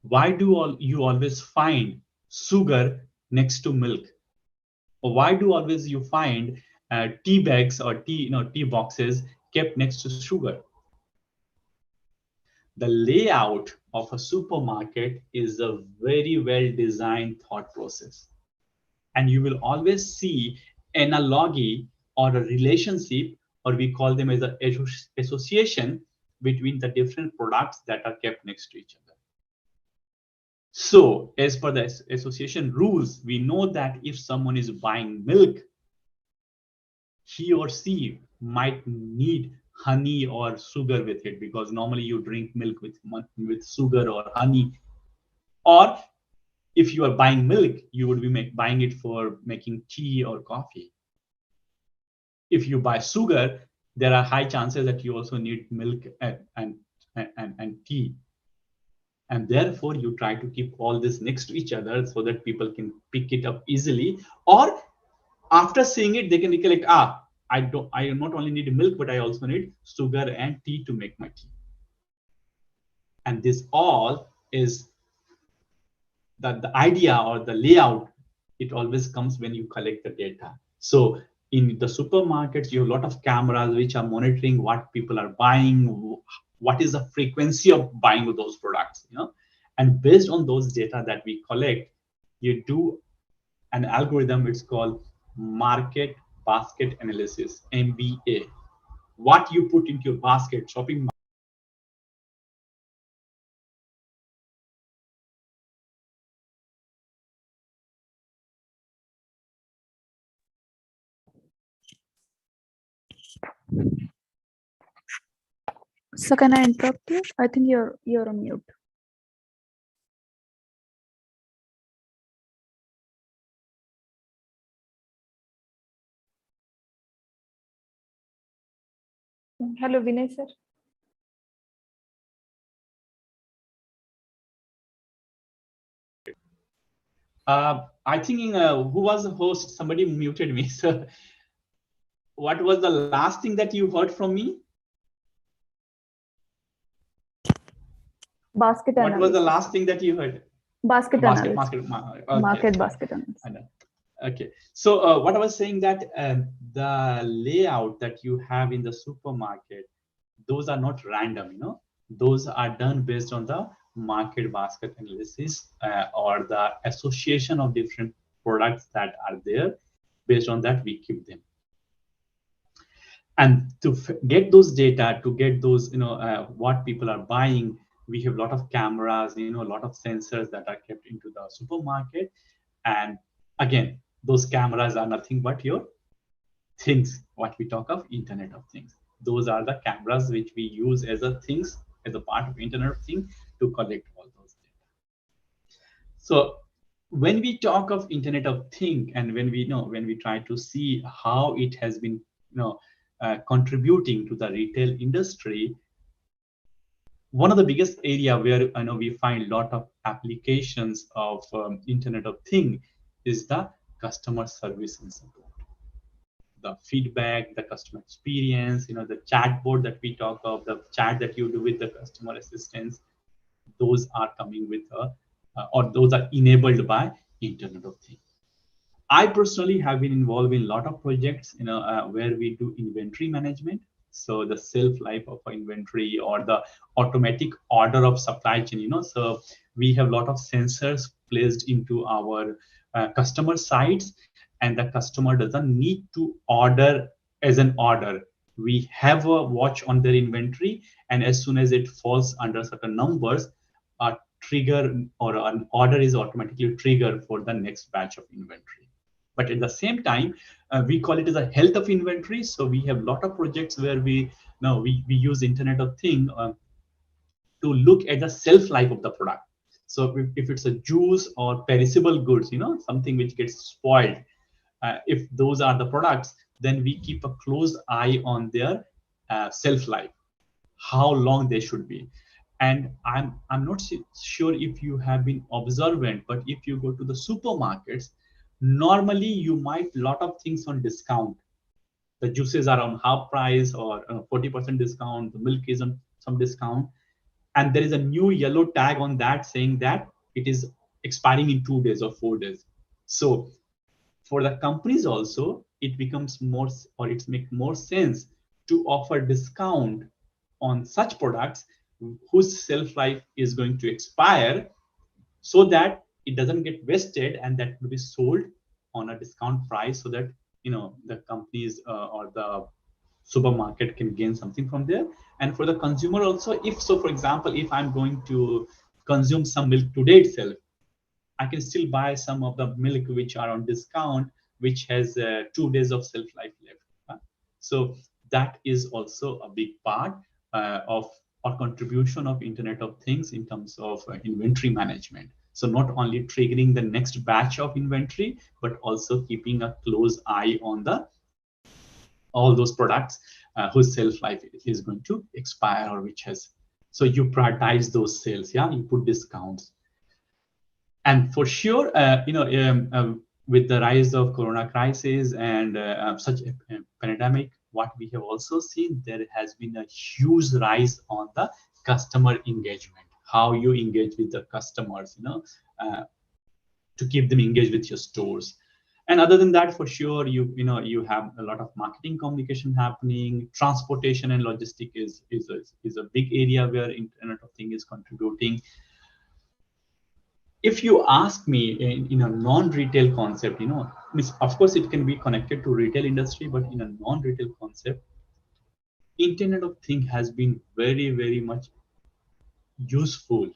[SPEAKER 1] why do you always find sugar next to milk? Or why do always you find tea bags or tea boxes kept next to sugar? The layout of a supermarket is a very well designed thought process. And you will always see analogy or a relationship, or we call them as an association between the different products that are kept next to each other. So as per the association rules, we know that if someone is buying milk, he or she might need honey or sugar with it, because normally you drink milk with sugar or honey. Or if you are buying milk, you would be buying it for making tea or coffee. If you buy sugar, there are high chances that you also need milk and tea. And therefore, you try to keep all this next to each other so that people can pick it up easily. Or after seeing it, they can recollect, I not only need milk, but I also need sugar and tea to make my tea. And this all is the idea or the layout. It always comes when you collect the data. So in the supermarkets, you have a lot of cameras which are monitoring what people are buying, what is the frequency of buying of those products, and based on those data that we collect, you do an algorithm. It's called market basket analysis, MBA. What you put into your basket, shopping.
[SPEAKER 2] So can I interrupt you? I think you're on mute. Hello, Vinay sir.
[SPEAKER 1] I think who was the host? Somebody muted me. So what was the last thing that you heard from me?
[SPEAKER 2] Basket analysis.
[SPEAKER 1] What was the last thing that you heard?
[SPEAKER 2] Basket analysis.
[SPEAKER 1] Okay.
[SPEAKER 2] Market basket analysis.
[SPEAKER 1] Okay. So what I was saying, that the layout that you have in the supermarket, those are not random, those are done based on the market basket analysis or the association of different products that are there. Based on that, we keep them. And to get those data, to get those, what people are buying, we have a lot of cameras, a lot of sensors that are kept into the supermarket. And again, those cameras are nothing but your things, what we talk of Internet of Things. Those are the cameras which we use as a things, as a part of Internet of Things to collect all those data. So when we talk of Internet of Things, and when we try to see how it has been, contributing to the retail industry, one of the biggest area where I know we find a lot of applications of Internet of Things is the customer service and support. The feedback, the customer experience, the chatbot that we talk of, the chat that you do with the customer assistants, those are coming with or those are enabled by Internet of Things. I personally have been involved in a lot of projects, where we do inventory management. So the shelf life of inventory or the automatic order of supply chain, so we have a lot of sensors placed into our customer sites, and the customer doesn't need to order as an order. We have a watch on their inventory, and as soon as it falls under certain numbers, a trigger or an order is automatically triggered for the next batch of inventory. But at the same time, we call it as a health of inventory. So we have a lot of projects where we use Internet of Things to look at the shelf life of the product. So if it's a juice or perishable goods, something which gets spoiled, if those are the products, then we keep a close eye on their shelf life, how long they should be. And I'm not sure if you have been observant, but if you go to the supermarkets, normally you might lot of things on discount. The juices are on half price or 40% discount. The milk is on some discount, and there is a new yellow tag on that saying that it is expiring in 2 days or 4 days. So for the companies also, it becomes more, or it makes more sense to offer discount on such products whose shelf life is going to expire, so that it doesn't get wasted and that will be sold on a discount price, so that the companies or the supermarket can gain something from there. And for the consumer also, if so, for example, if I'm going to consume some milk today itself, I can still buy some of the milk which are on discount, which has 2 days of shelf life left. So that is also a big part of or contribution of Internet of Things in terms of inventory management. So not only triggering the next batch of inventory, but also keeping a close eye on all those products whose shelf life is going to expire, or which has. So you prioritize those sales, you put discounts. And for sure, with the rise of Corona crisis and such a pandemic, what we have also seen, there has been a huge rise on the customer engagement, how you engage with the customers, to keep them engaged with your stores. And other than that, for sure, you have a lot of marketing communication happening. Transportation and logistic is a big area where Internet of Things is contributing. If you ask me in a non-retail concept, of course it can be connected to retail industry, but in a non-retail concept, Internet of Things has been very, very much useful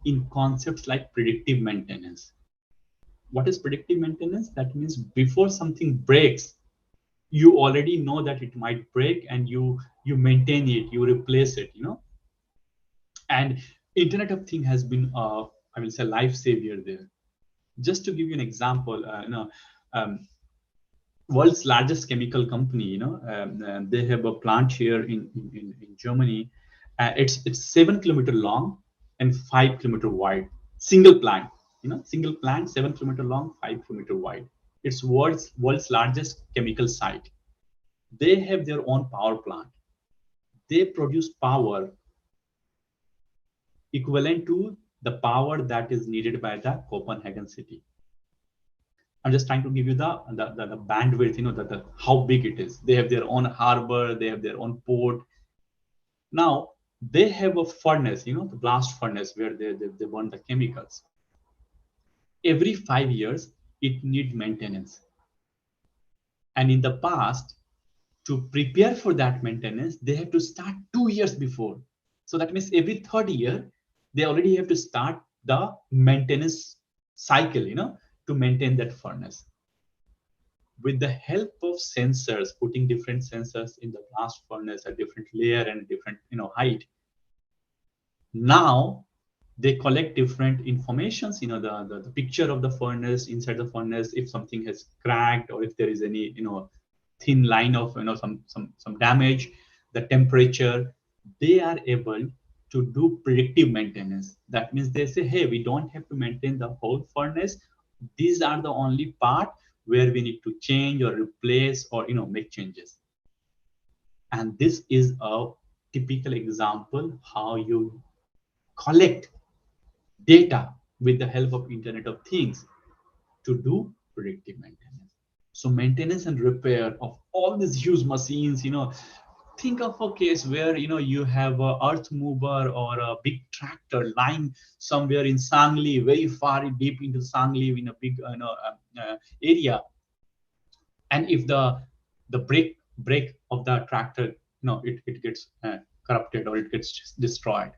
[SPEAKER 1] in concepts like predictive maintenance. What is predictive maintenance? That means before something breaks, you already know that it might break, and you maintain it, you replace it, And Internet of Things has been, I will say, life savior there. Just to give you an example, world's largest chemical company, they have a plant here in Germany. It's 7 kilometer long and 5 kilometer wide. Single plant, single plant, 7 kilometer long, 5 kilometer wide. It's world's largest chemical site. They have their own power plant. They produce power equivalent to the power that is needed by the Copenhagen city. I'm just trying to give you the bandwidth, how big it is. They have their own harbor, they have their own port. Now they have a furnace, the blast furnace where they burn the chemicals. Every 5 years, it needs maintenance. And in the past, to prepare for that maintenance, they have to start 2 years before. So that means every third year, they already have to start the maintenance cycle, to maintain that furnace. With the help of sensors, putting different sensors in the blast furnace at different layer and different, height. Now they collect different informations, the picture of the furnace, inside the furnace, if something has cracked or if there is any, thin line of, some damage, the temperature. They are able to do predictive maintenance. That means they say, hey, we don't have to maintain the whole furnace. These are the only part where we need to change or replace or, make changes. And this is a typical example how you collect data with the help of Internet of Things to do predictive maintenance. So maintenance and repair of all these huge machines, think of a case where, you have a earth mover or a big tractor lying somewhere in Sangli, very far deep into Sangli in a big, area. And if the brake of the tractor, it gets corrupted or it gets destroyed,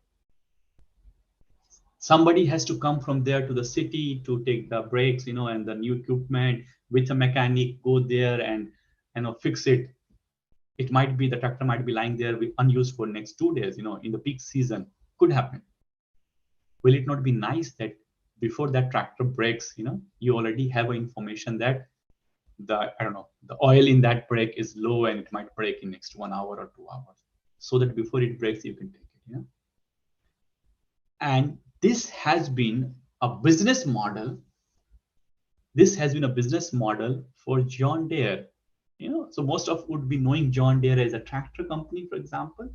[SPEAKER 1] somebody has to come from there to the city to take the brakes, and the new equipment with a mechanic, go there and, fix it. It might be the tractor might be lying there with unused for next 2 days, in the peak season. Could happen. Will it not be nice that before that tractor breaks, you already have information that the oil in that brake is low and it might break in next 1 hour or 2 hours, so that before it breaks, you can take it, And this has been a business model. This has been a business model for John Deere. So most of would be knowing John Deere as a tractor company, for example.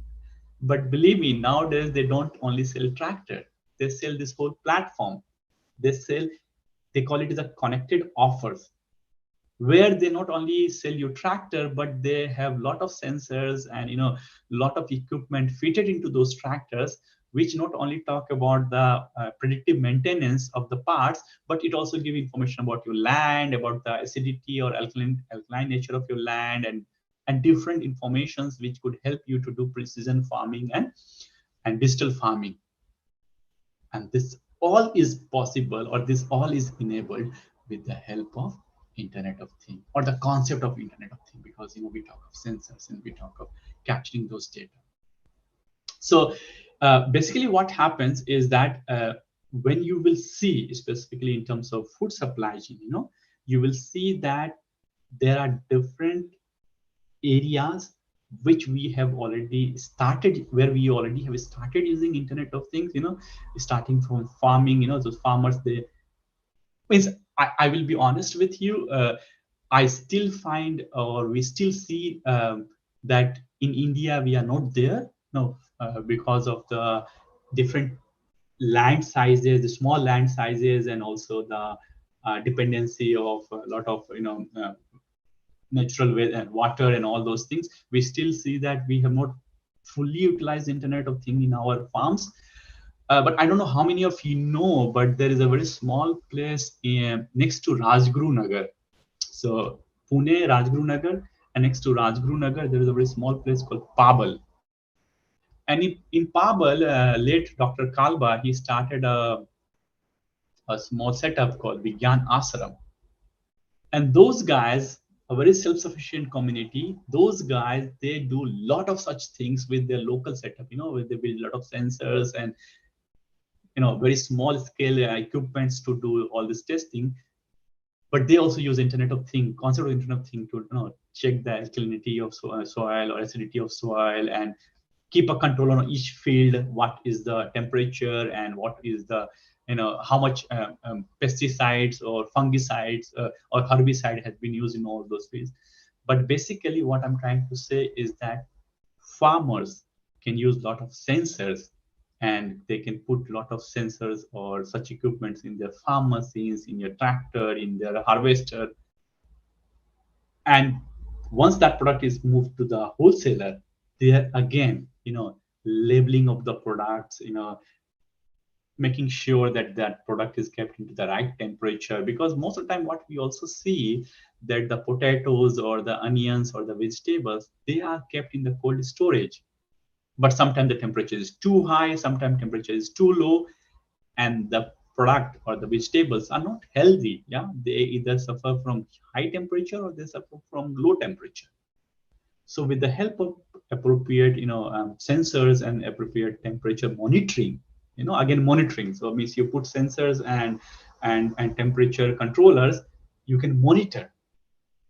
[SPEAKER 1] But believe me, nowadays they don't only sell tractor. They sell this whole platform. They call it as a connected offers, where they not only sell you tractor, but they have a lot of sensors and, lot of equipment fitted into those tractors, which not only talk about the predictive maintenance of the parts, but it also give information about your land, about the acidity or alkaline nature of your land, and different informations which could help you to do precision farming and digital farming. And this all is possible, or this all is enabled with the help of Internet of Things, or the concept of Internet of Things, because we talk of sensors and we talk of capturing those data. So basically what happens is that when you will see, specifically in terms of food supply chain, you will see that there are different areas which we have already started, where we already have started using Internet of Things, starting from farming. Those farmers, they means, I will be honest with you, I still find, or we still see that in India we are not there, because of the different land sizes, the small land sizes, and also the dependency of a lot of natural water and all those things. We still see that we have not fully utilized Internet of Things in our farms. But I don't know how many of you know, but there is a very small place next to Rajguru Nagar. So Pune, Rajguru Nagar, and next to Rajguru Nagar, there is a very small place called Pabal. And in Pabal, late Dr. Kalba, he started a small setup called Vigyan Ashram. And those guys, a very self-sufficient community, those guys, they do a lot of such things with their local setup, where they build a lot of sensors and very small scale equipments to do all this testing. But they also use Internet of Things, concept of Internet of Things, to check the alkalinity of soil or acidity of soil, and keep a control on each field. What is the temperature, and what is the how much pesticides or fungicides or herbicide has been used in all those fields. But basically what I'm trying to say is that farmers can use a lot of sensors, and they can put a lot of sensors or such equipments in their farm machines, in your tractor, in their harvester. And once that product is moved to the wholesaler, there again, labeling of the products, making sure that that product is kept into the right temperature, because most of the time what we also see that the potatoes or the onions or the vegetables, they are kept in the cold storage, but sometimes the temperature is too high, sometimes temperature is too low, and the product or the vegetables are not healthy. Yeah, they either suffer from high temperature or they suffer from low temperature. So with the help of appropriate, sensors and appropriate temperature monitoring, again monitoring. So it means you put sensors and temperature controllers. You can monitor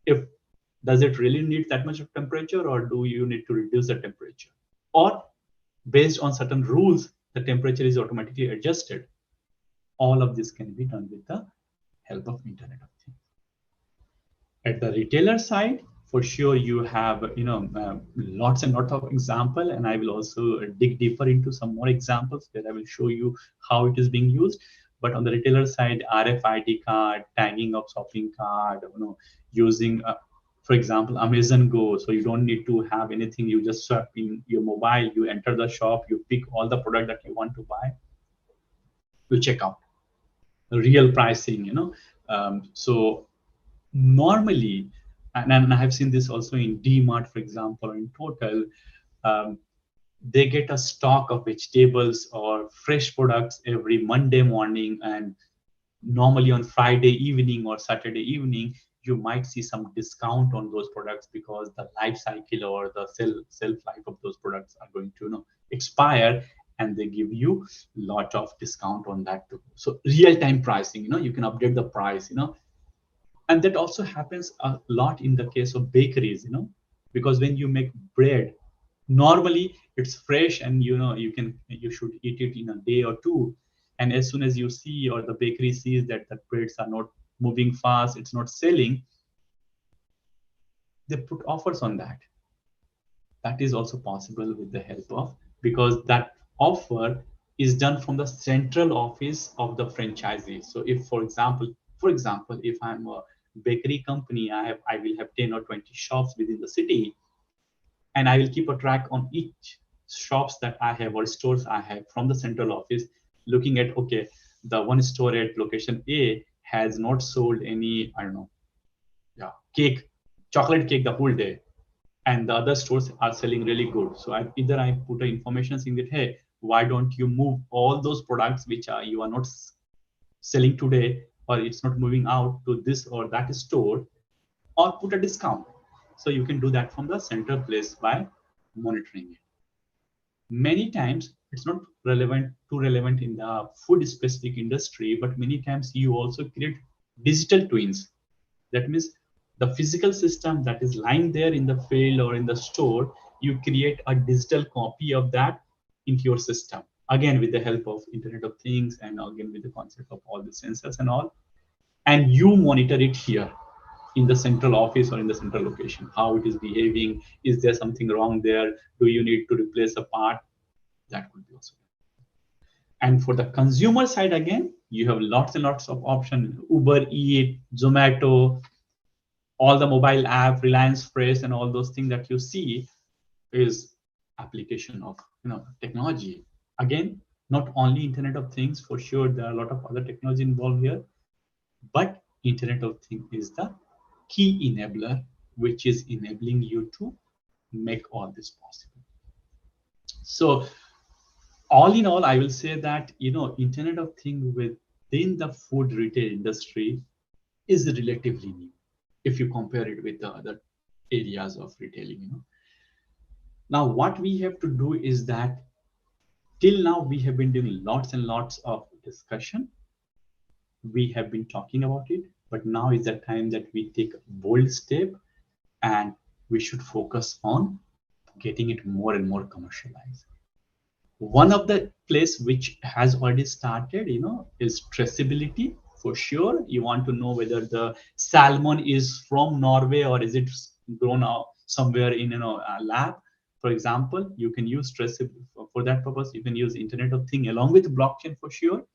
[SPEAKER 1] if does it really need that much of temperature, or do you need to reduce the temperature, or based on certain rules, the temperature is automatically adjusted. All of this can be done with the help of Internet of Things. At the retailer side, for sure, you have lots and lots of example, and I will also dig deeper into some more examples where I will show you how it is being used. But on the retailer side, RFID card, tagging of shopping cart, using, for example, Amazon Go. So you don't need to have anything. You just swap in your mobile, you enter the shop, you pick all the product that you want to buy, you check out real pricing. So normally, and I have seen this also in DMart, for example, in Total, they get a stock of vegetables or fresh products every Monday morning, and normally on Friday evening or Saturday evening, you might see some discount on those products because the life cycle or the shelf life of those products are going to expire, and they give you a lot of discount on that too. So real-time pricing, you can update the price, and that also happens a lot in the case of bakeries, because when you make bread, normally it's fresh and you should eat it in a day or two. And as soon as you see, or the bakery sees that the breads are not moving fast, it's not selling, they put offers on that. That is also possible with the help of, because that offer is done from the central office of the franchisee. So if, for example, if I'm a bakery company, I will have 10 or 20 shops within the city, and I will keep a track on each shops that I have or stores I have from the central office, looking at, okay, the one store at location A has not sold any, chocolate cake the whole day, and the other stores are selling really good. So I put an information saying that, hey, why don't you move all those products which you are not selling today, or it's not moving out to this or that store, or put a discount. So you can do that from the central place by monitoring it. Many times it's not too relevant in the food specific industry, but many times you also create digital twins. That means the physical system that is lying there in the field or in the store, you create a digital copy of that into your system, again with the help of Internet of Things, and again with the concept of all the sensors and all, and you monitor it here in the central office or in the central location, how it is behaving. Is there something wrong there? Do you need to replace a part? That could be also. And for the consumer side, again, you have lots and lots of options: Uber Eats, Zomato, all the mobile app, Reliance Fresh, and all those things that you see is application of technology. Again, not only Internet of Things, for sure there are a lot of other technology involved here, but Internet of Things is the key enabler, which is enabling you to make all this possible. So all in all, I will say that Internet of Things within the food retail industry is relatively new if you compare it with the other areas of retailing. Now what we have to do is that till now we have been doing lots and lots of discussion. We have been talking about it, but now is the time that we take a bold step, and we should focus on getting it more and more commercialized. One of the place which has already started, is traceability. For sure, you want to know whether the salmon is from Norway or is it grown out somewhere in a lab. For example, you can use traceability for that purpose. You can use Internet of Things along with blockchain for sure.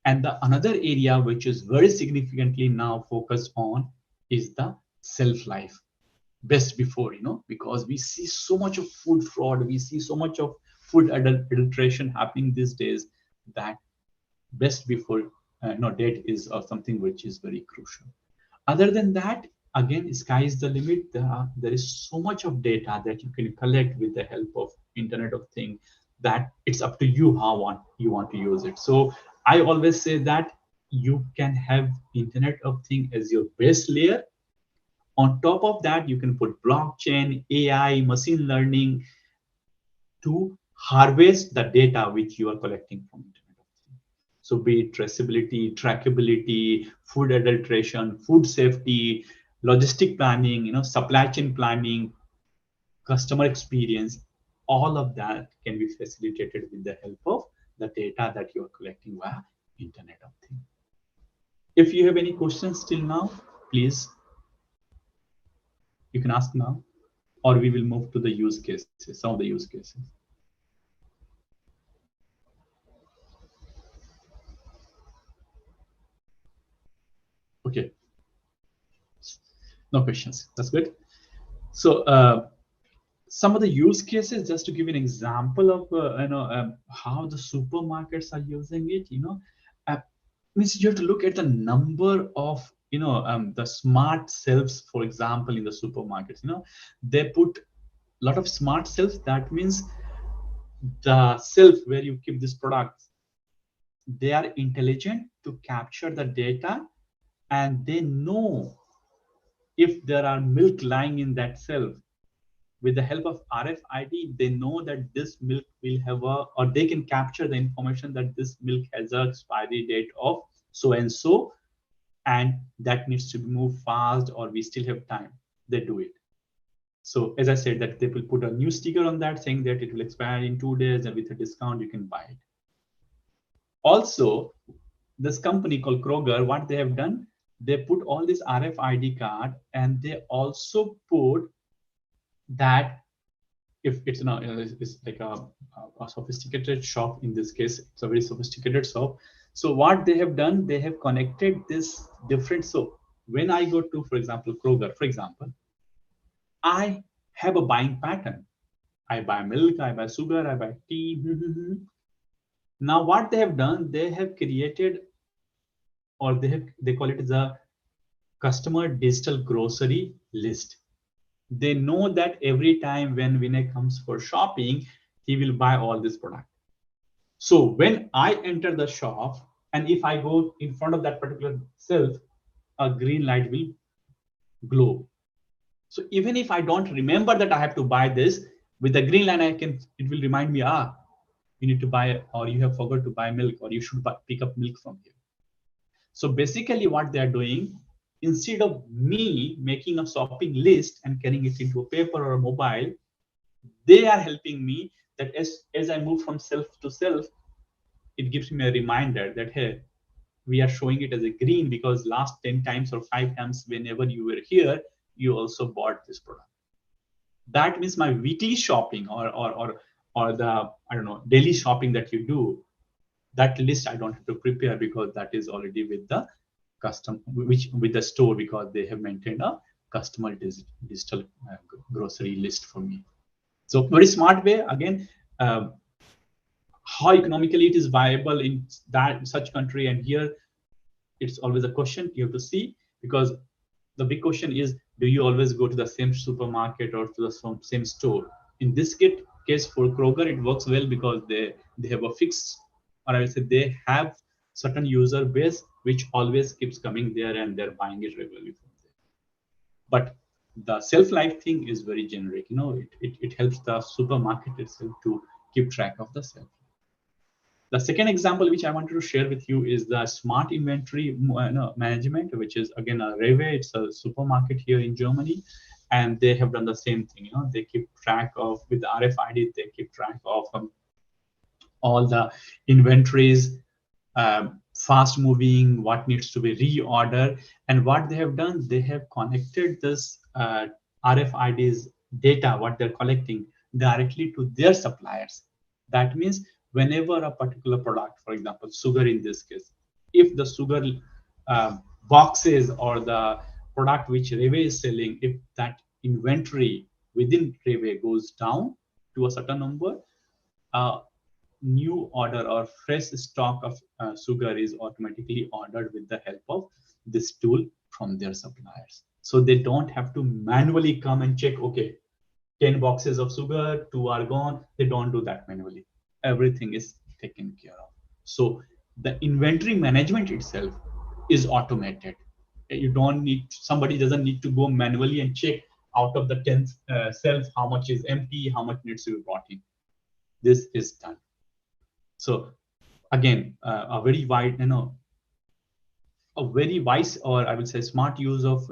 [SPEAKER 1] And the another area which is very significantly now focused on is the shelf life, best before, because we see so much of food fraud, we see so much of food adulteration happening these days. that best before date is something which is very crucial. Other than that, again, sky is the limit. There is so much of data that you can collect with the help of Internet of Things that it's up to you how you want to use it. So I always say that you can have Internet of Things as your base layer. On top of that, you can put blockchain, AI, machine learning to harvest the data which you are collecting from Internet of Things. So be it traceability, trackability, food adulteration, food safety, logistic planning, supply chain planning, customer experience, all of that can be facilitated with the help of the data that you are collecting via Internet of Things. If you have any questions till now, please, you can ask now, or we will move to the use cases, some of the use cases. Okay, no questions, that's good. So some of the use cases, just to give an example of how the supermarkets are using it, means you have to look at the number of the smart shelves, for example, in the supermarkets. They put a lot of smart shelves. That means the shelf where you keep these products, they are intelligent to capture the data, and they know if there are milk lying in that shelf. With the help of RFID, they know that this milk will have or they can capture the information that this milk has a expiry date of so and so, and that needs to be moved fast, or we still have time. They do it. So as I said, that they will put a new sticker on that saying that it will expire in 2 days, and with a discount you can buy it. Also, this company called Kroger, what they have done, they put all this RFID card, and they also put that if it's it's like a sophisticated shop. In this case, it's a very sophisticated shop. So what they have done, they have connected this different. So when I go to, for example, Kroger, for example, I have a buying pattern. I buy milk, I buy sugar, I buy tea. Now what they have done, they have created, or they call it the customer digital grocery list. They know that every time when Vinay comes for shopping, he will buy all this product. So when I enter the shop, and if I go in front of that particular shelf, a green light will glow. So even if I don't remember that I have to buy this, with the green light, it will remind me, you need to buy, or you have forgot to buy milk, or you should pick up milk from here. So basically what they are doing, instead of me making a shopping list and carrying it into a paper or a mobile, they are helping me that as I move from shelf to shelf, it gives me a reminder that, hey, we are showing it as a green because last 10 times or 5 times whenever you were here, you also bought this product. That means my weekly shopping or the, I don't know, daily shopping that you do, that list I don't have to prepare because that is already with the with the store, because they have maintained a customer digital grocery list for me. So very smart way. Again, how economically it is viable in such country, and here it's always a question you have to see, because the big question is, do you always go to the same supermarket or to the same store? In this case for Kroger, it works well because they have a fixed, or I will say they have certain user base which always keeps coming there and they're buying it regularly from there. But the self-life thing is very generic. It helps the supermarket itself to keep track of the self. The second example which I wanted to share with you is the smart inventory management, which is again a Rewe. It's a supermarket here in Germany, and they have done the same thing. They keep track of, with the RFID, they keep track of all the inventories, fast moving, what needs to be reordered. And what they have done, they have connected this RFID's data, what they're collecting, directly to their suppliers. That means whenever a particular product, for example, sugar in this case, if the sugar boxes or the product which Rewe is selling, if that inventory within Rewe goes down to a certain number, new order or fresh stock of sugar is automatically ordered with the help of this tool from their suppliers. So they don't have to manually come and check, okay, 10 boxes of sugar, 2 are gone. They don't do that manually. Everything is taken care of. So the inventory management itself is automated. You don't need, somebody doesn't need to go manually and check out of the 10 cells how much is empty, how much needs to be brought in. This is done. So again, a very wide, a very wise, or I would say smart use of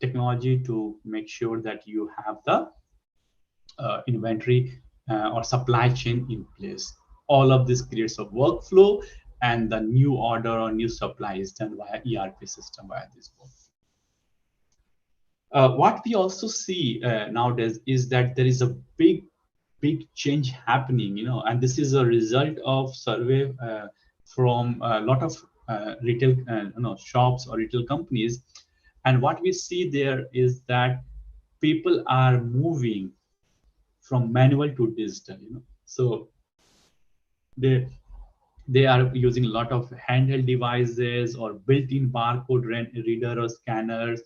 [SPEAKER 1] technology to make sure that you have the inventory or supply chain in place. All of this creates a workflow, and the new order or new supply is done via ERP system via this workflow. What we also see nowadays is that there is a big change happening, and this is a result of survey from a lot of retail shops or retail companies. And what we see there is that people are moving from manual to digital, so they are using a lot of handheld devices or built-in barcode reader or scanners.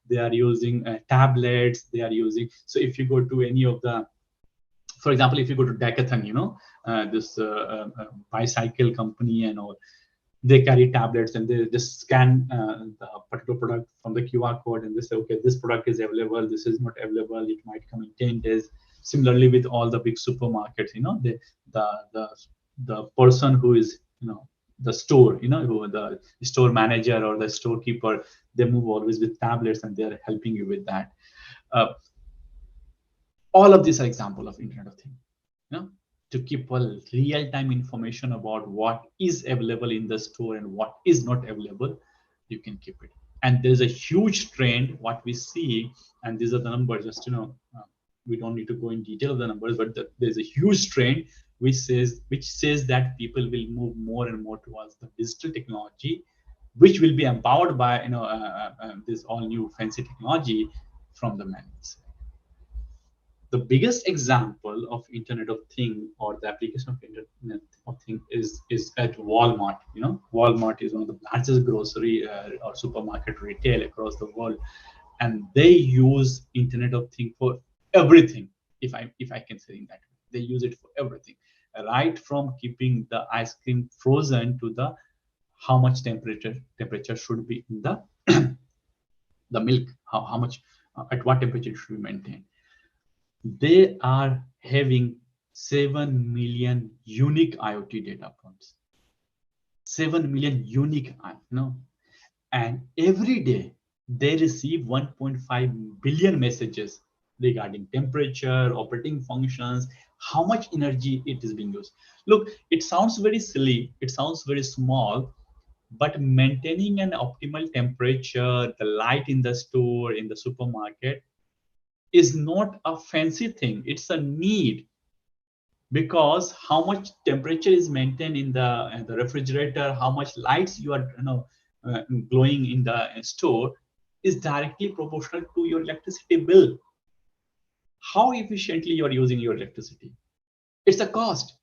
[SPEAKER 1] They are using tablets. They are using, so if you go to any of the, for example, if you go to Decathlon, this bicycle company and all, they carry tablets and they just scan the particular product from the QR code, and they say, okay, this product is available, this is not available, it might come in 10 days. Similarly with all the big supermarkets, the person who is, the store, who the store manager or the storekeeper, they move always with tablets and they are helping you with that. All of these are example of Internet of Things, to keep a real-time information about what is available in the store and what is not available, you can keep it. And there's a huge trend, what we see, and these are the numbers, just, we don't need to go in detail of the numbers, but there's a huge trend which says that people will move more and more towards the digital technology, which will be empowered by, this all new fancy technology from the manuals. The biggest example of Internet of Things or the application of Internet of Things is at Walmart. Walmart is one of the largest grocery or supermarket retail across the world, and they use Internet of Things for everything. If I can say in that way, they use it for everything, right from keeping the ice cream frozen to the how much temperature should be in the the milk, how much at what temperature it should be maintained. They are having 7 million unique IoT data points. 7 million unique, and every day they receive 1.5 billion messages regarding temperature, operating functions, how much energy it is being used. Look, it sounds very silly, it sounds very small, but maintaining an optimal temperature, the light in the store, in the supermarket, is not a fancy thing, it's a need. Because how much temperature is maintained in the refrigerator, how much lights you are glowing in the store is directly proportional to your electricity bill. How efficiently you are using your electricity, it's a cost.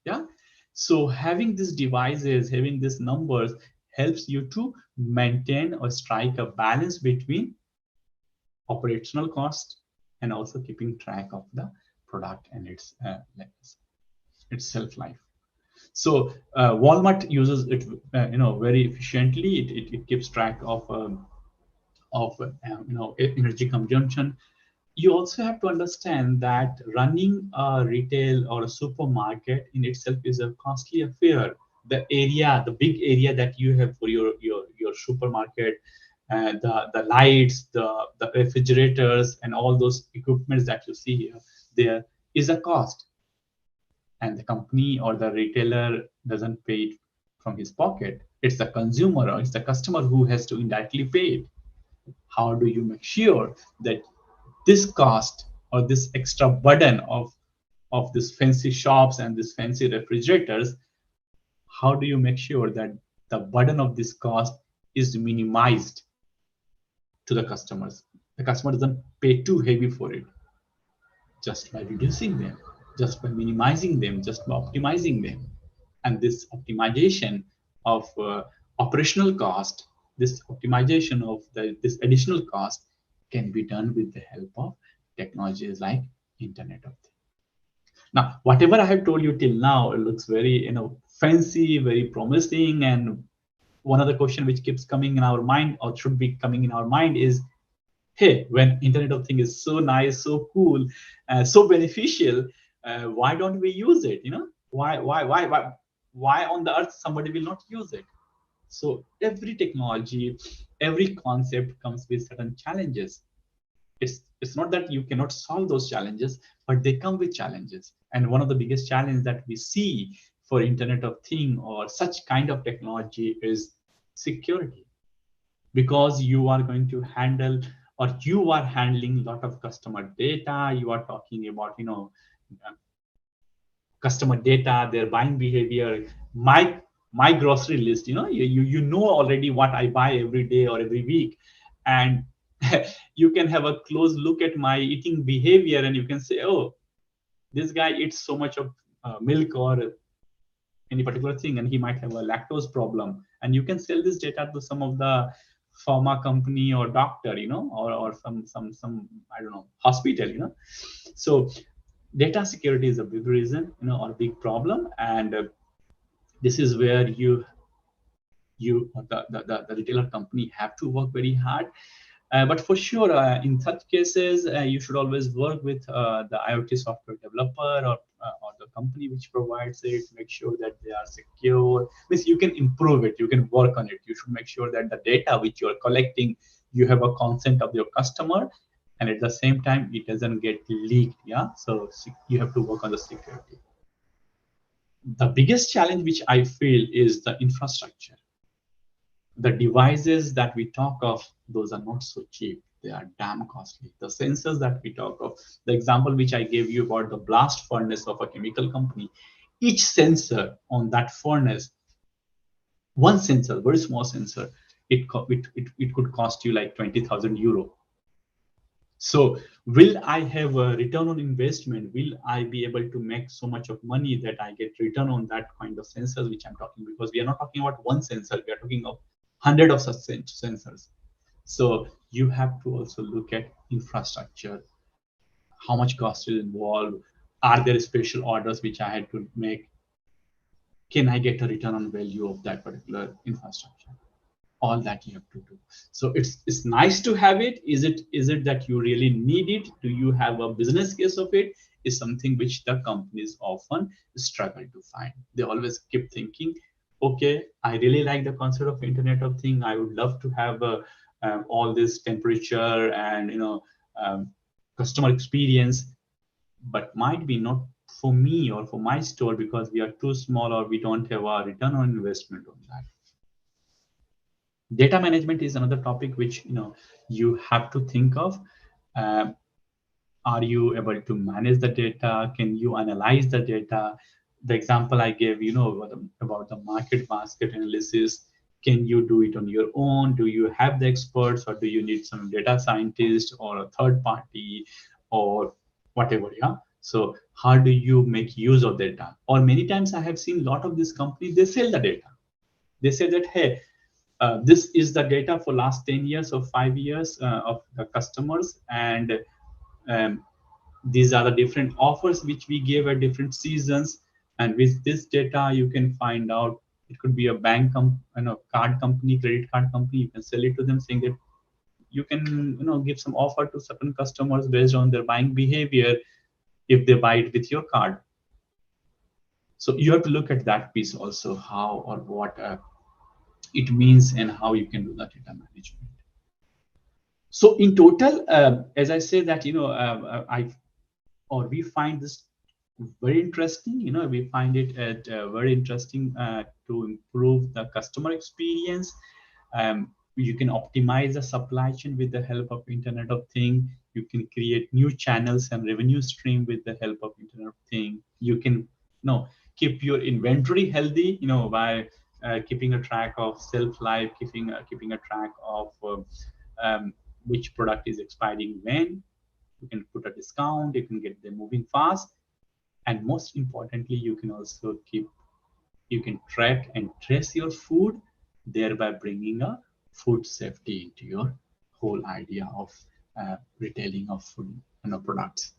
[SPEAKER 1] So having these devices, having these numbers helps you to maintain or strike a balance between operational cost and also keeping track of the product and its shelf life. So Walmart uses it, very efficiently. It keeps track of energy consumption. You also have to understand that running a retail or a supermarket in itself is a costly affair. The big area that you have for your supermarket, the lights, the refrigerators, and all those equipments that you see here, there is a cost. And the company or the retailer doesn't pay it from his pocket. It's the consumer or it's the customer who has to indirectly pay it. How do you make sure that this cost or this extra burden of these fancy shops and these fancy refrigerators, how do you make sure that the burden of this cost is minimized to the customers? The customer doesn't pay too heavy for it, just by reducing them, just by minimizing them, just by optimizing them. And this optimization of operational cost, this optimization of this additional cost can be done with the help of technologies like Internet of Things. Now, whatever I have told you till now, it looks very, fancy, very promising. And one of the question which keeps coming in our mind, or should be coming in our mind, is, hey, when Internet of Things is so nice, so cool, so beneficial, why don't we use it? Why on the earth somebody will not use it? So every technology, every concept comes with certain challenges. It's not that you cannot solve those challenges, but they come with challenges. And one of the biggest challenges that we see for Internet of Things or such kind of technology is security, because you are going to handle, or you are handling a lot of customer data. You are talking about, customer data, their buying behavior, my grocery list. You know already what I buy every day or every week, and you can have a close look at my eating behavior, and you can say, oh, this guy eats so much of milk or any particular thing, and he might have a lactose problem. And you can sell this data to some of the pharma company or doctor, or some I don't know, hospital. So data security is a big reason, or a big problem. And this is where the retailer company have to work very hard. But for sure, in such cases, you should always work with the IoT software developer, or the company which provides it. Make sure that they are secure. Means you can improve it, you can work on it. You should make sure that the data which you are collecting, you have a consent of your customer, and at the same time, it doesn't get leaked. Yeah, so you have to work on the security. The biggest challenge which I feel is the infrastructure. The devices that we talk of, those are not so cheap. They are damn costly. The sensors that we talk of, the example which I gave you about the blast furnace of a chemical company, each sensor on that furnace, one sensor, very small sensor, it could cost you like 20,000 euro. So will I have a return on investment? Will I be able to make so much of money that I get return on that kind of sensors which I'm talking? Because we are not talking about one sensor, we are talking of 100 of such sensors. So you have to also look at infrastructure, how much cost is involved, are there special orders which I had to make, can I get a return on value of that particular infrastructure? All that you have to do. So it's nice to have it. Is it that you really need it? Do you have a business case of it? Is something which the companies often struggle to find. They always keep thinking, okay, I really like the concept of Internet of Things. I would love to have all this temperature and customer experience, but might be not for me or for my store, because we are too small or we don't have a return on investment on that. Data management is another topic which you have to think of. Are you able to manage the data? Can you analyze the data? The example I gave, about the market basket analysis, can you do it on your own? Do you have the experts, or do you need some data scientist or a third party or whatever? Yeah. So how do you make use of data? Or many times I have seen a lot of these companies, they sell the data. They say that, hey, this is the data for last 10 years or 5 years of the customers, and these are the different offers which we gave at different seasons. And with this data, you can find out, it could be a bank, card company, credit card company. You can sell it to them, saying that you can, give some offer to certain customers based on their buying behavior if they buy it with your card. So you have to look at that piece also, how or what it means and how you can do that data management. So in total, as I say that, we find this very interesting. We find it very interesting to improve the customer experience. You can optimize the supply chain with the help of Internet of Things. You can create new channels and revenue stream with the help of Internet of Things. You can, keep your inventory healthy, by keeping a track of shelf life, keeping a track of which product is expiring when. You can put a discount, you can get them moving fast, and most importantly, you can also keep you can track and trace your food, thereby bringing a food safety into your whole idea of retailing of food products.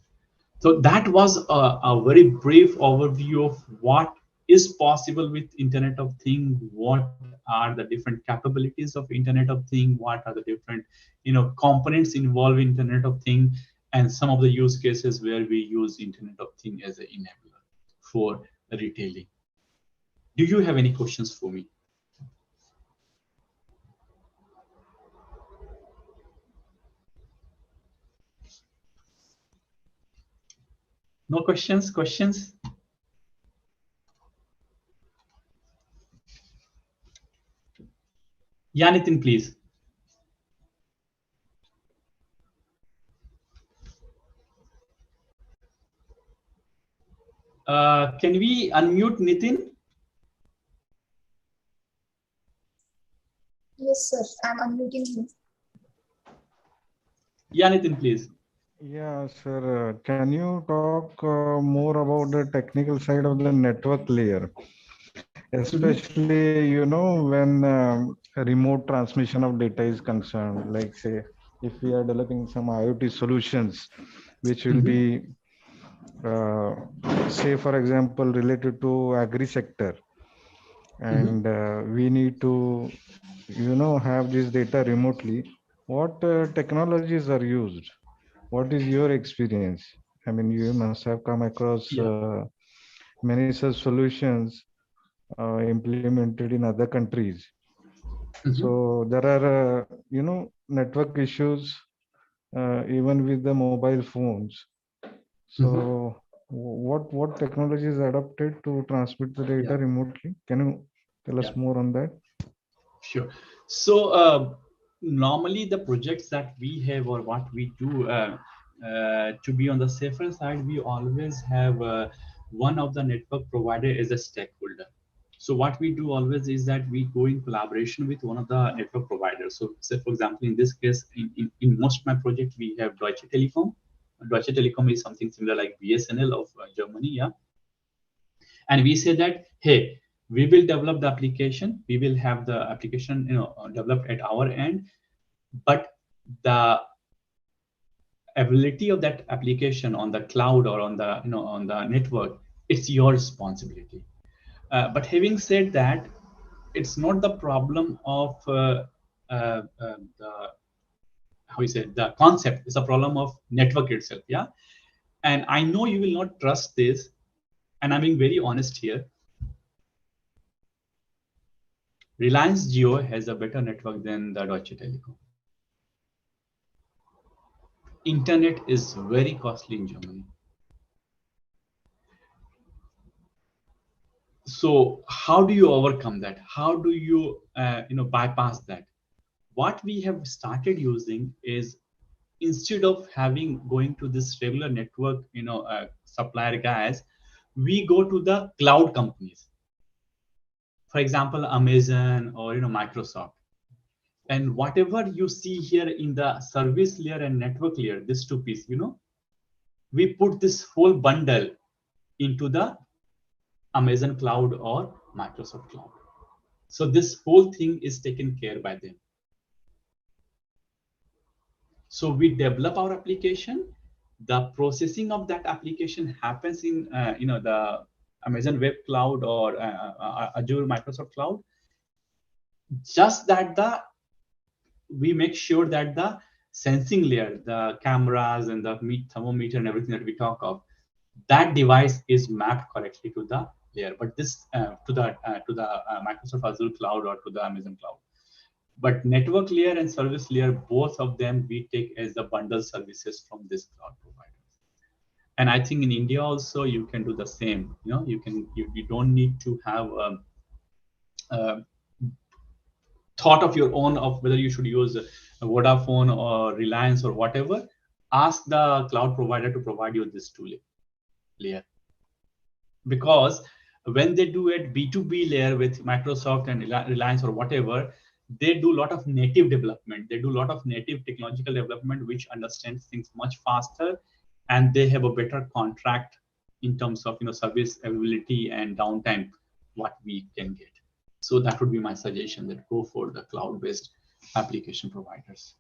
[SPEAKER 1] So that was a very brief overview of what is possible with Internet of Things, what are the different capabilities of Internet of Things, what are the different components involved in Internet of Things, and some of the use cases where we use Internet of Things as an enabler for retailing. Do you have any questions for me? No questions? Questions? Yeah, Nitin, please. Can we unmute Nitin?
[SPEAKER 2] Yes, sir. I'm unmuting you.
[SPEAKER 1] Yeah, Nitin, please.
[SPEAKER 4] Yeah, sir. Can you talk more about the technical side of the network layer? Especially, when remote transmission of data is concerned, like say, if we are developing some IoT solutions, which will be, say, for example, related to agri sector, and we need to, have this data remotely. What technologies are used? What is your experience? I mean, you must have come across many such solutions implemented in other countries. So there are, network issues even with the mobile phones. So what technology is adopted to transmit the data remotely? Can you tell us more on that?
[SPEAKER 1] Sure. So normally the projects that we have or what we do to be on the safer side, we always have one of the network provider as a stakeholder. So what we do always is that we go in collaboration with one of the network providers. So say, for example, in this case, in most of my project, we have Deutsche Telekom. Deutsche Telekom is something similar like BSNL of Germany, yeah. And we say that, hey, we will develop the application. We will have the application, developed at our end, but the ability of that application on the cloud or on the, on the network, it's your responsibility. But having said that, it's not the problem of the how you say the concept. It's a problem of network itself, yeah. And I know you will not trust this, and I'm being very honest here. Reliance Jio has a better network than the Deutsche Telekom. Internet is very costly in Germany. So how do you overcome that? How do you, bypass that? What we have started using is, instead of going to this regular network, supplier guys, we go to the cloud companies. For example, Amazon or Microsoft. And whatever you see here in the service layer and network layer, this two piece, we put this whole bundle into the Amazon cloud or Microsoft cloud. So this whole thing is taken care by them. So we develop our application. The processing of that application happens in the Amazon Web Cloud or Azure Microsoft Cloud. Just that we make sure that the sensing layer, the cameras and the thermometer and everything that we talk of, that device is mapped correctly to the layer, but this to the Microsoft Azure cloud or to the Amazon cloud. But network layer and service layer, both of them we take as the bundle services from this cloud provider. And I think in India also you can do the same. You don't need to have thought of your own of whether you should use a Vodafone or Reliance or whatever. Ask the cloud provider to provide you this tool layer. Because when they do it B2B layer with Microsoft and Reliance or whatever, they do a lot of native development. They do a lot of native technological development, which understands things much faster, and they have a better contract in terms of service availability and downtime what we can get. So that would be my suggestion, that go for the cloud-based application providers.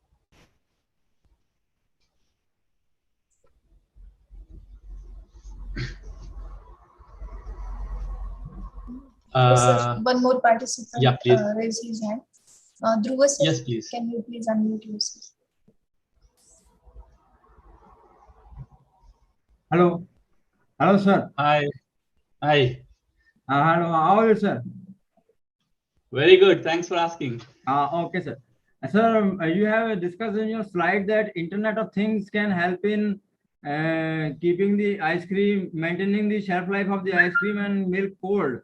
[SPEAKER 2] Yes, sir. One more participant
[SPEAKER 1] yeah, please.
[SPEAKER 2] Raised his hand. Dhruva, sir,
[SPEAKER 1] Yes, please.
[SPEAKER 2] can you please unmute yourself?
[SPEAKER 5] Hello. Hello, sir.
[SPEAKER 1] Hi. Hi.
[SPEAKER 5] Hello. How are you, sir?
[SPEAKER 1] Very good. Thanks for asking.
[SPEAKER 5] Okay, sir. Sir, you have discussed in your slide that Internet of Things can help in keeping the ice cream, maintaining the shelf life of the ice cream and milk cold.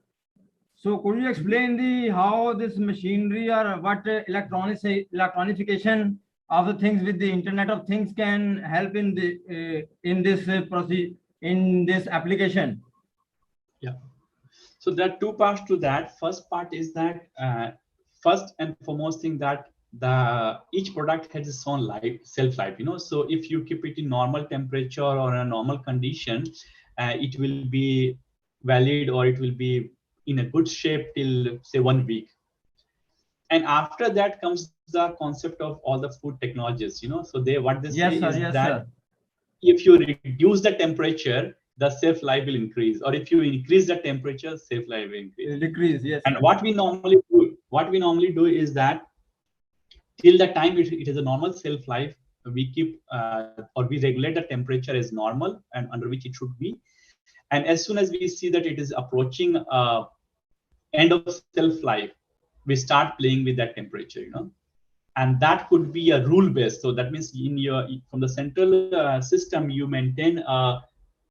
[SPEAKER 5] So could you explain the how this machinery or what electronification of the things with the Internet of Things can help in the in this application?
[SPEAKER 1] Yeah. So there are two parts to that. First part is that first and foremost thing that each product has its own shelf life. So if you keep it in normal temperature or a normal condition, it will be valid, or it will be in a good shape till say 1 week. And after that comes the concept of all the food technologies. So what they say is that if you reduce the temperature, the shelf life will increase, or if you increase the temperature, shelf life will increase.
[SPEAKER 5] Decrease, yes.
[SPEAKER 1] And what we normally do is that till the time it is a normal shelf life, we keep or we regulate the temperature as normal and under which it should be. And as soon as we see that it is approaching end of shelf life, we start playing with that temperature. And that could be a rule based. So that means from the central system, you maintain a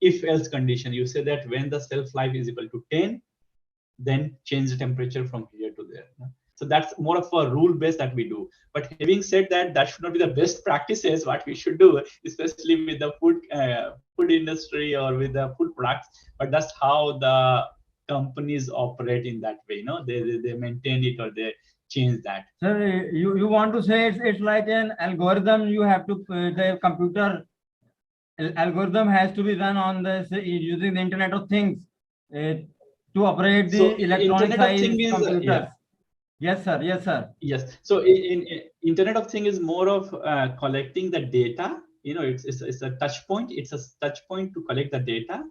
[SPEAKER 1] if else condition. You say that when the shelf life is equal to 10, then change the temperature from here to there. So that's more of a rule base that we do. But having said that, that should not be the best practices. What we should do, especially with the food industry or with the food products, but that's how the companies operate in that way. They maintain it or they change that.
[SPEAKER 5] Sir, you want to say it's like an algorithm. You have to the computer algorithm has to be run on this using the Internet of Things to operate the electronic computers.
[SPEAKER 1] Yeah.
[SPEAKER 5] Yes, sir. Yes, sir.
[SPEAKER 1] Yes. So in Internet of Things is more of collecting the data. It's a touch point. It's a touch point to collect the data.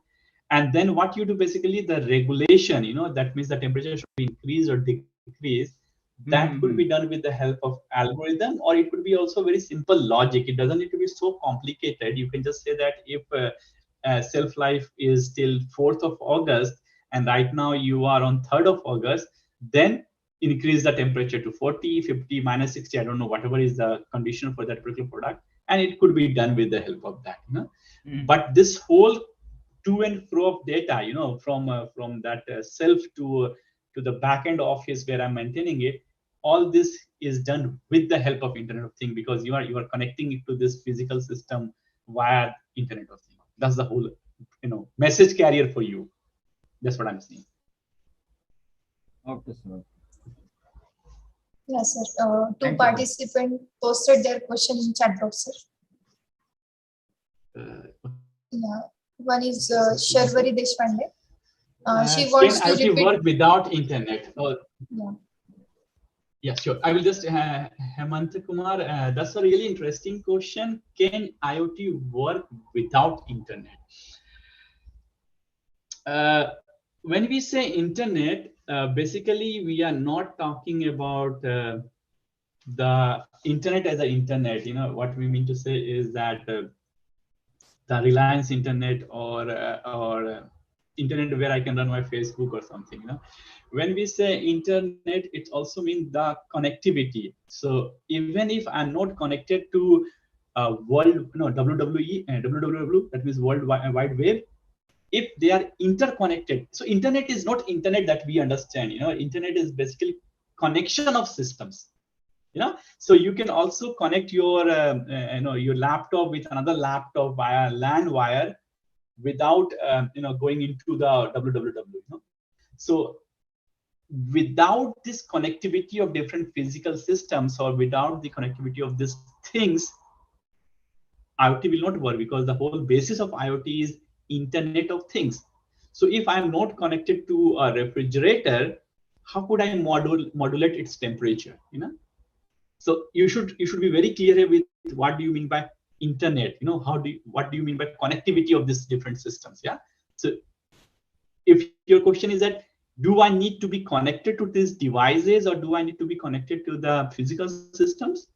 [SPEAKER 1] And then what you do basically the regulation, that means the temperature should be increased or decreased. That could be done with the help of algorithm, or it could be also very simple logic. It doesn't need to be so complicated. You can just say that if shelf life is till 4th of August, and right now you are on 3rd of August, then increase the temperature to 40, 50, minus 60, I don't know, whatever is the condition for that particular product. And it could be done with the help of that. But this whole to and fro of data, from that self to the backend office where I'm maintaining it, all this is done with the help of Internet of Things, because you are connecting it to this physical system via Internet of Things. That's the whole message carrier for you. That's what I'm saying.
[SPEAKER 5] Okay, sir.
[SPEAKER 2] Yes, sir. Two participants posted their question in chat box, sir. Yeah. One is Sharvari Deshpande. She wants to repeat.
[SPEAKER 1] Work without internet?
[SPEAKER 2] Yeah.
[SPEAKER 1] Yeah, sure. I will just, Hemant Kumar, that's a really interesting question. Can IoT work without internet? When we say internet, basically we are not talking about the internet as an internet. What we mean to say is that the Reliance internet or internet where I can run my Facebook or something. When we say internet, it also means the connectivity. So even if I'm not connected to www, that means World Wide Web, if they are interconnected. So internet is not internet that we understand. Internet is basically connection of systems. So you can also connect your your laptop with another laptop via LAN wire without going into the www. So without this connectivity of different physical systems, or without the connectivity of these things, IoT will not work, because the whole basis of IoT is Internet of Things. So if I'm not connected to a refrigerator, how could I modulate its temperature? So you should be very clear with what do you mean by internet. What do you mean by connectivity of these different systems? Yeah. So if your question is that, do I need to be connected to these devices, or do I need to be connected to the physical systems?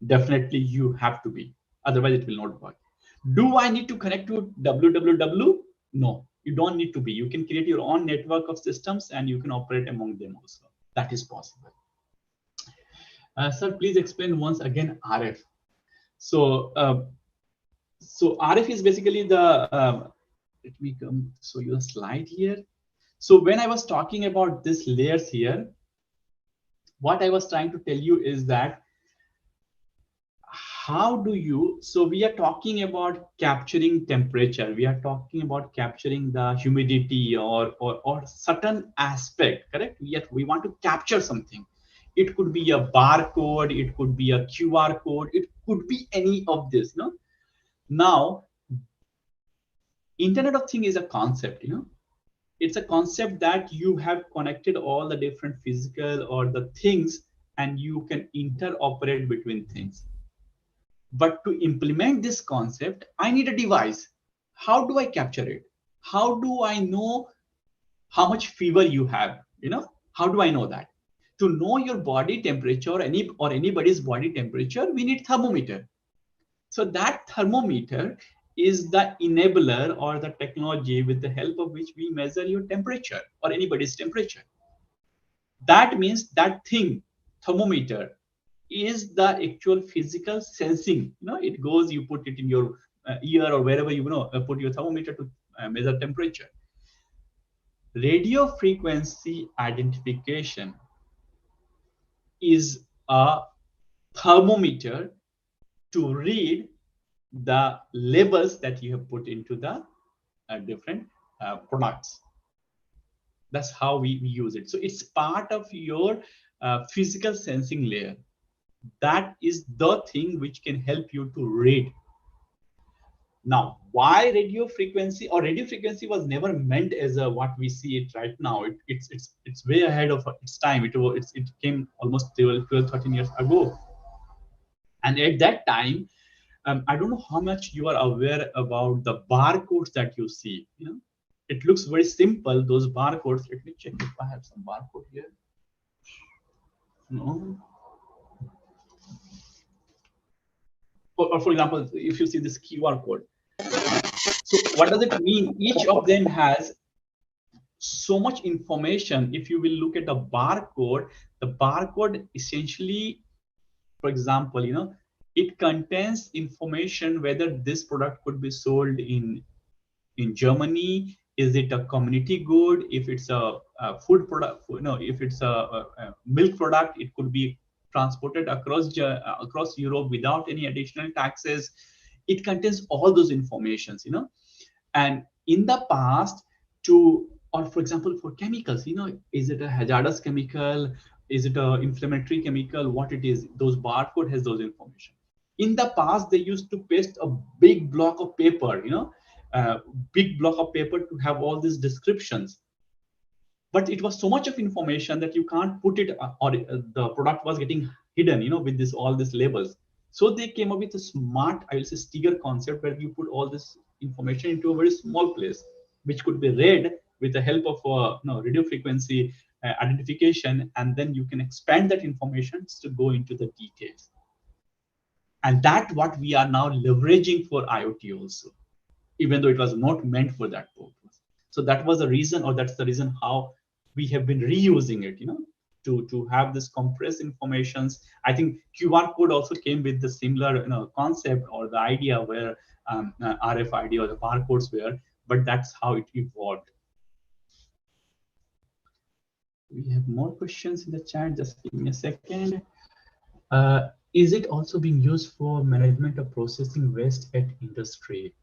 [SPEAKER 1] Definitely you have to be, otherwise it will not work. Do I need to connect to www? No, you don't need to be. You can create your own network of systems and you can operate among them also. That is possible. Sir, please explain once again RF. So RF is basically the let me show you a slide here. So when I was talking about these layers here, what I was trying to tell you is that how do you, so we are talking about capturing temperature, we are talking about capturing the humidity or certain aspect, correct? Yet we want to capture something. It could be a barcode, it could be a QR code, it could be any of this. Now, Internet of Things is a concept. It's a concept that you have connected all the different physical or the things, and you can interoperate between things. But to implement this concept, I need a device. How do I capture it? How do I know how much fever you have? How do I know that? To know your body temperature or anybody's body temperature, we need thermometer. So that thermometer is the enabler or the technology with the help of which we measure your temperature or anybody's temperature. That means that thing, thermometer, is the actual physical sensing. It goes, you put it in your ear or wherever put your thermometer to measure temperature. Radio frequency identification is a thermometer to read the labels that you have put into the different products. That's how we use it. So it's part of your physical sensing layer. That is the thing which can help you to read. Now, why radio frequency? Or radio frequency was never meant as what we see it right now. It's way ahead of its time. It came almost 12, 13 years ago. And at that time, I don't know how much you are aware about the barcodes that you see. It looks very simple, those barcodes. Let me check if I have some barcode here. No. Or for example, if you see this QR code. So what does it mean? Each of them has so much information. If you will look at the barcode essentially, for example, it contains information whether this product could be sold in Germany. Is it a community good? If it's a food product, if it's a milk product, it could be transported across Europe without any additional taxes. It contains all those informations, and in the past, or for example, for chemicals, is it a hazardous chemical? Is it an inflammatory chemical? What it is, those barcode has those information. In the past, they used to paste a big block of paper, to have all these descriptions. But it was so much of information that you can't put it, or the product was getting hidden, with all these labels. So they came up with a smart, I will say, Stiger concept, where you put all this information into a very small place, which could be read with the help of radio frequency identification, and then you can expand that information to go into the details. And that's what we are now leveraging for IoT also, even though it was not meant for that purpose. So that was the reason, or that's the reason how we have been reusing it, to have this compressed informations. I think QR code also came with the similar concept or the idea where RFID or the barcodes were, but that's how it evolved. We have more questions in the chat. Just give me a second. Is it also being used for management of processing waste at industry?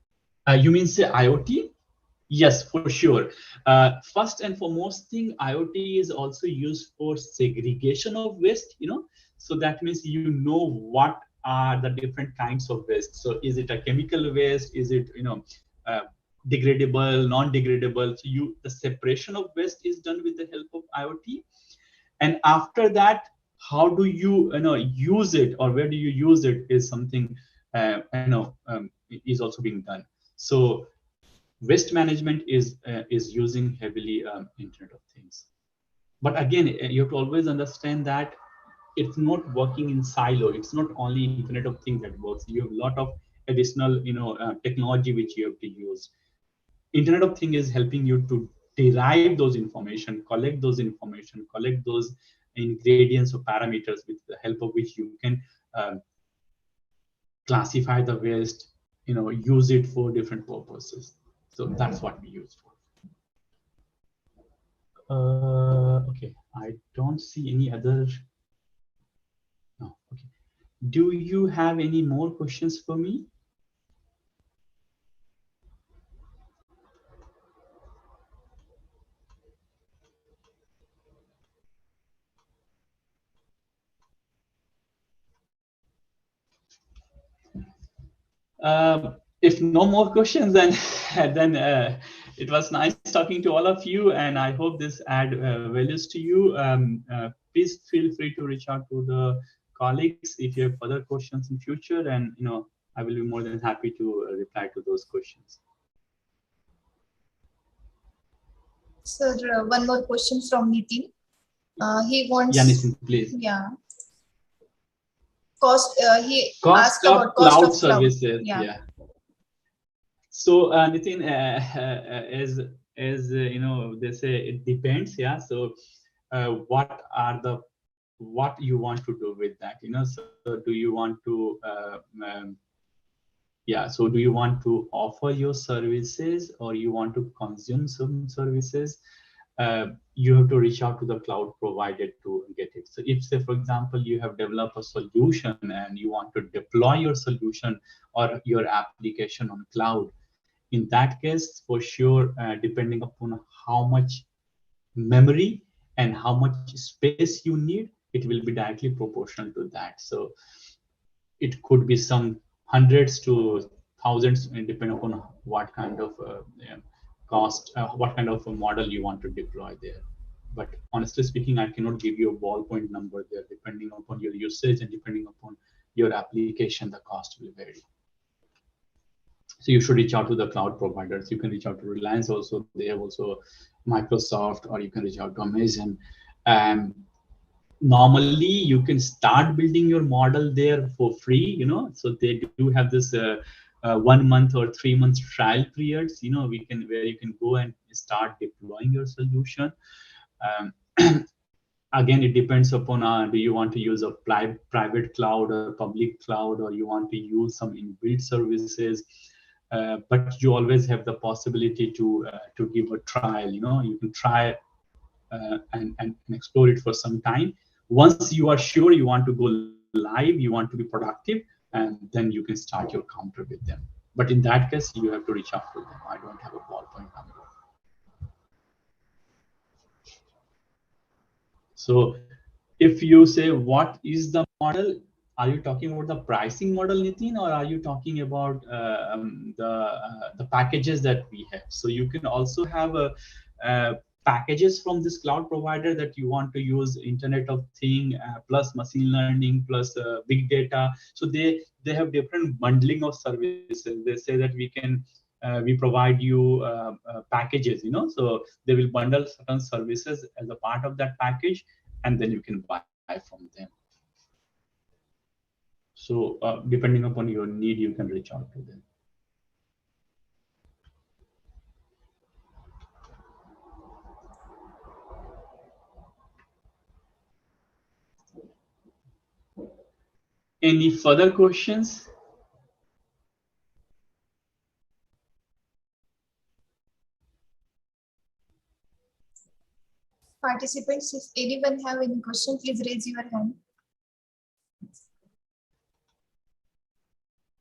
[SPEAKER 1] You mean say IoT? Yes, for sure. First and foremost thing, IoT is also used for segregation of waste, so that means what are the different kinds of waste. So is it a chemical waste? Is it degradable, non-degradable. So the separation of waste is done with the help of IoT. And after that, how do you use it, or where do you use it, is something is also being done. So waste management is using heavily Internet of Things. But again, you have to always understand that it's not working in silo. It's not only Internet of Things that works. You have a lot of additional technology which you have to use. Internet of Things is helping you to derive those information, collect those ingredients or parameters with the help of which you can classify the waste, use it for different purposes. So that's what we use for. Okay, I don't see any other. No, okay. Do you have any more questions for me? If no more questions, then it was nice talking to all of you, and I hope this add values to you. Please feel free to reach out to the colleagues if you have further questions in future, and I will be more than happy to reply to those questions.
[SPEAKER 2] Sir, one more question from Nitin. He wants.
[SPEAKER 1] Yeah, Nitin, please.
[SPEAKER 2] Yeah. Cost. He
[SPEAKER 1] cost
[SPEAKER 2] asked
[SPEAKER 1] of
[SPEAKER 2] about cost
[SPEAKER 1] cloud
[SPEAKER 2] of
[SPEAKER 1] services.
[SPEAKER 2] Yeah.
[SPEAKER 1] So Nitin, as they say, it depends. Yeah. So what you want to do with that? So do you want to so do you want to offer your services, or you want to consume some services? You have to reach out to the cloud provider to get it. So if, say, for example, you have developed a solution and you want to deploy your solution or your application on cloud, in that case, for sure, depending upon how much memory and how much space you need, it will be directly proportional to that. So it could be some hundreds to thousands, depending upon what kind of cost, what kind of a model you want to deploy there. But honestly speaking, I cannot give you a ballpoint number there. Depending upon your usage and depending upon your application, the cost will vary. So you should reach out to the cloud providers. You can reach out to Reliance also. They have also Microsoft, or you can reach out to Amazon. Normally, you can start building your model there for free. So they do have this 1 month or 3 months trial periods. Where you can go and start deploying your solution. Again, it depends upon do you want to use a private cloud or public cloud, or you want to use some inbuilt services. But you always have the possibility to give a trial. You can try and explore it for some time. Once you are sure you want to go live, you want to be productive, and then you can start your counter with them. But in that case, you have to reach out to them. I don't have a ballpoint number. So if you say, what is the model? Are you talking about the pricing model, Nitin, or are you talking about the packages that we have? So you can also have packages from this cloud provider that you want to use Internet of Things plus machine learning plus big data. So they have different bundling of services. They say that we provide you packages, so they will bundle certain services as a part of that package, and then you can buy from them. So depending upon your need, you can reach out to them. Any further questions?
[SPEAKER 2] Participants, if anyone have any question, please raise your hand.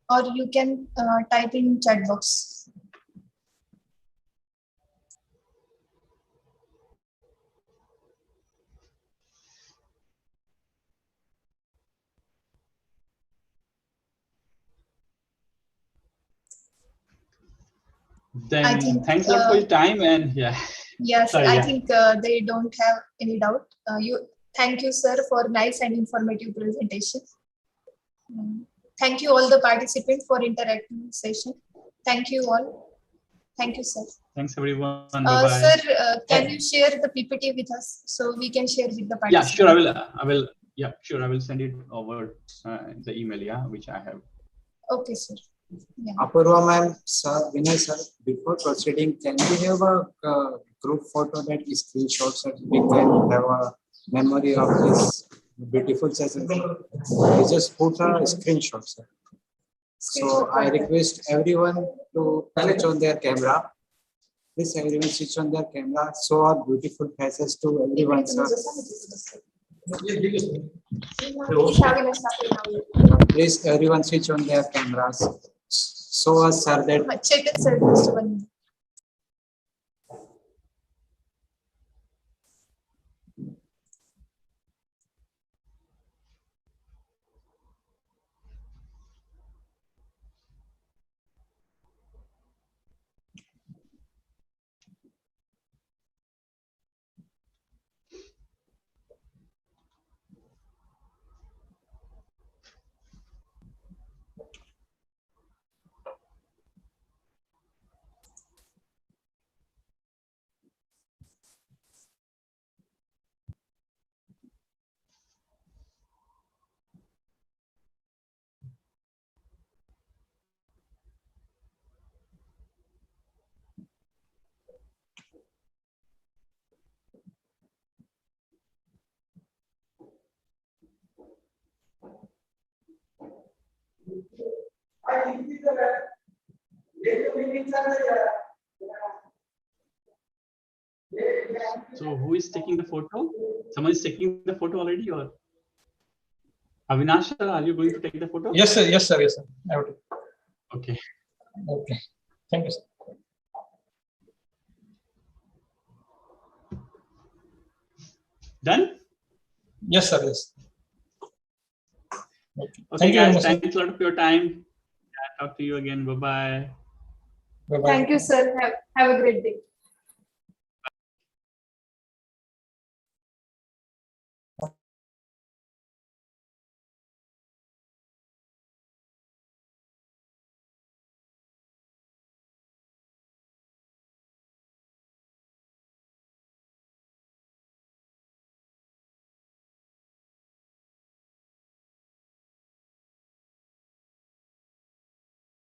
[SPEAKER 2] Or you can type in chat box.
[SPEAKER 1] Then
[SPEAKER 2] think,
[SPEAKER 1] thanks a lot for your time, and yeah.
[SPEAKER 2] Yes,
[SPEAKER 1] Sorry,
[SPEAKER 2] I
[SPEAKER 1] yeah.
[SPEAKER 2] think they don't have any doubt. Thank you, sir, for nice and informative presentation. Thank you all the participants for interactive session. Thank you all. Thank you, sir.
[SPEAKER 1] Thanks everyone. Bye-bye.
[SPEAKER 2] Sir, can you share the PPT with us so we can share with the
[SPEAKER 1] Yeah,
[SPEAKER 2] participants?
[SPEAKER 1] sure. I will. Yeah, sure. I will send it over the email. Yeah, which I have.
[SPEAKER 2] Okay, sir. Yeah.
[SPEAKER 6] Apurva ma'am, sir, Vinay sir, before proceeding, can we have a group photo that is screenshot so we can have a memory of this beautiful session? We just put a screenshot, sir. So I request everyone to switch on their camera. Please everyone switch on their camera. Show our beautiful faces to everyone, sir. Please everyone switch on their cameras. Show us, sir, that.
[SPEAKER 2] Check it, sir. Just 1 minute.
[SPEAKER 1] So who is taking the photo? Someone is taking the photo already, or Avinash, sir, are you going to take the photo?
[SPEAKER 3] Yes, sir. Yes, sir. Yes, sir. I will.
[SPEAKER 1] Okay.
[SPEAKER 3] Okay. Thank you, sir.
[SPEAKER 1] Done?
[SPEAKER 3] Yes, sir. Yes. Okay.
[SPEAKER 1] Okay,
[SPEAKER 3] Thank you very
[SPEAKER 1] guys.
[SPEAKER 3] much, sir.
[SPEAKER 1] Thanks a lot for your time. I'll talk to you again. Bye-bye.
[SPEAKER 3] Bye-bye.
[SPEAKER 2] Thank you, sir. Have a great day.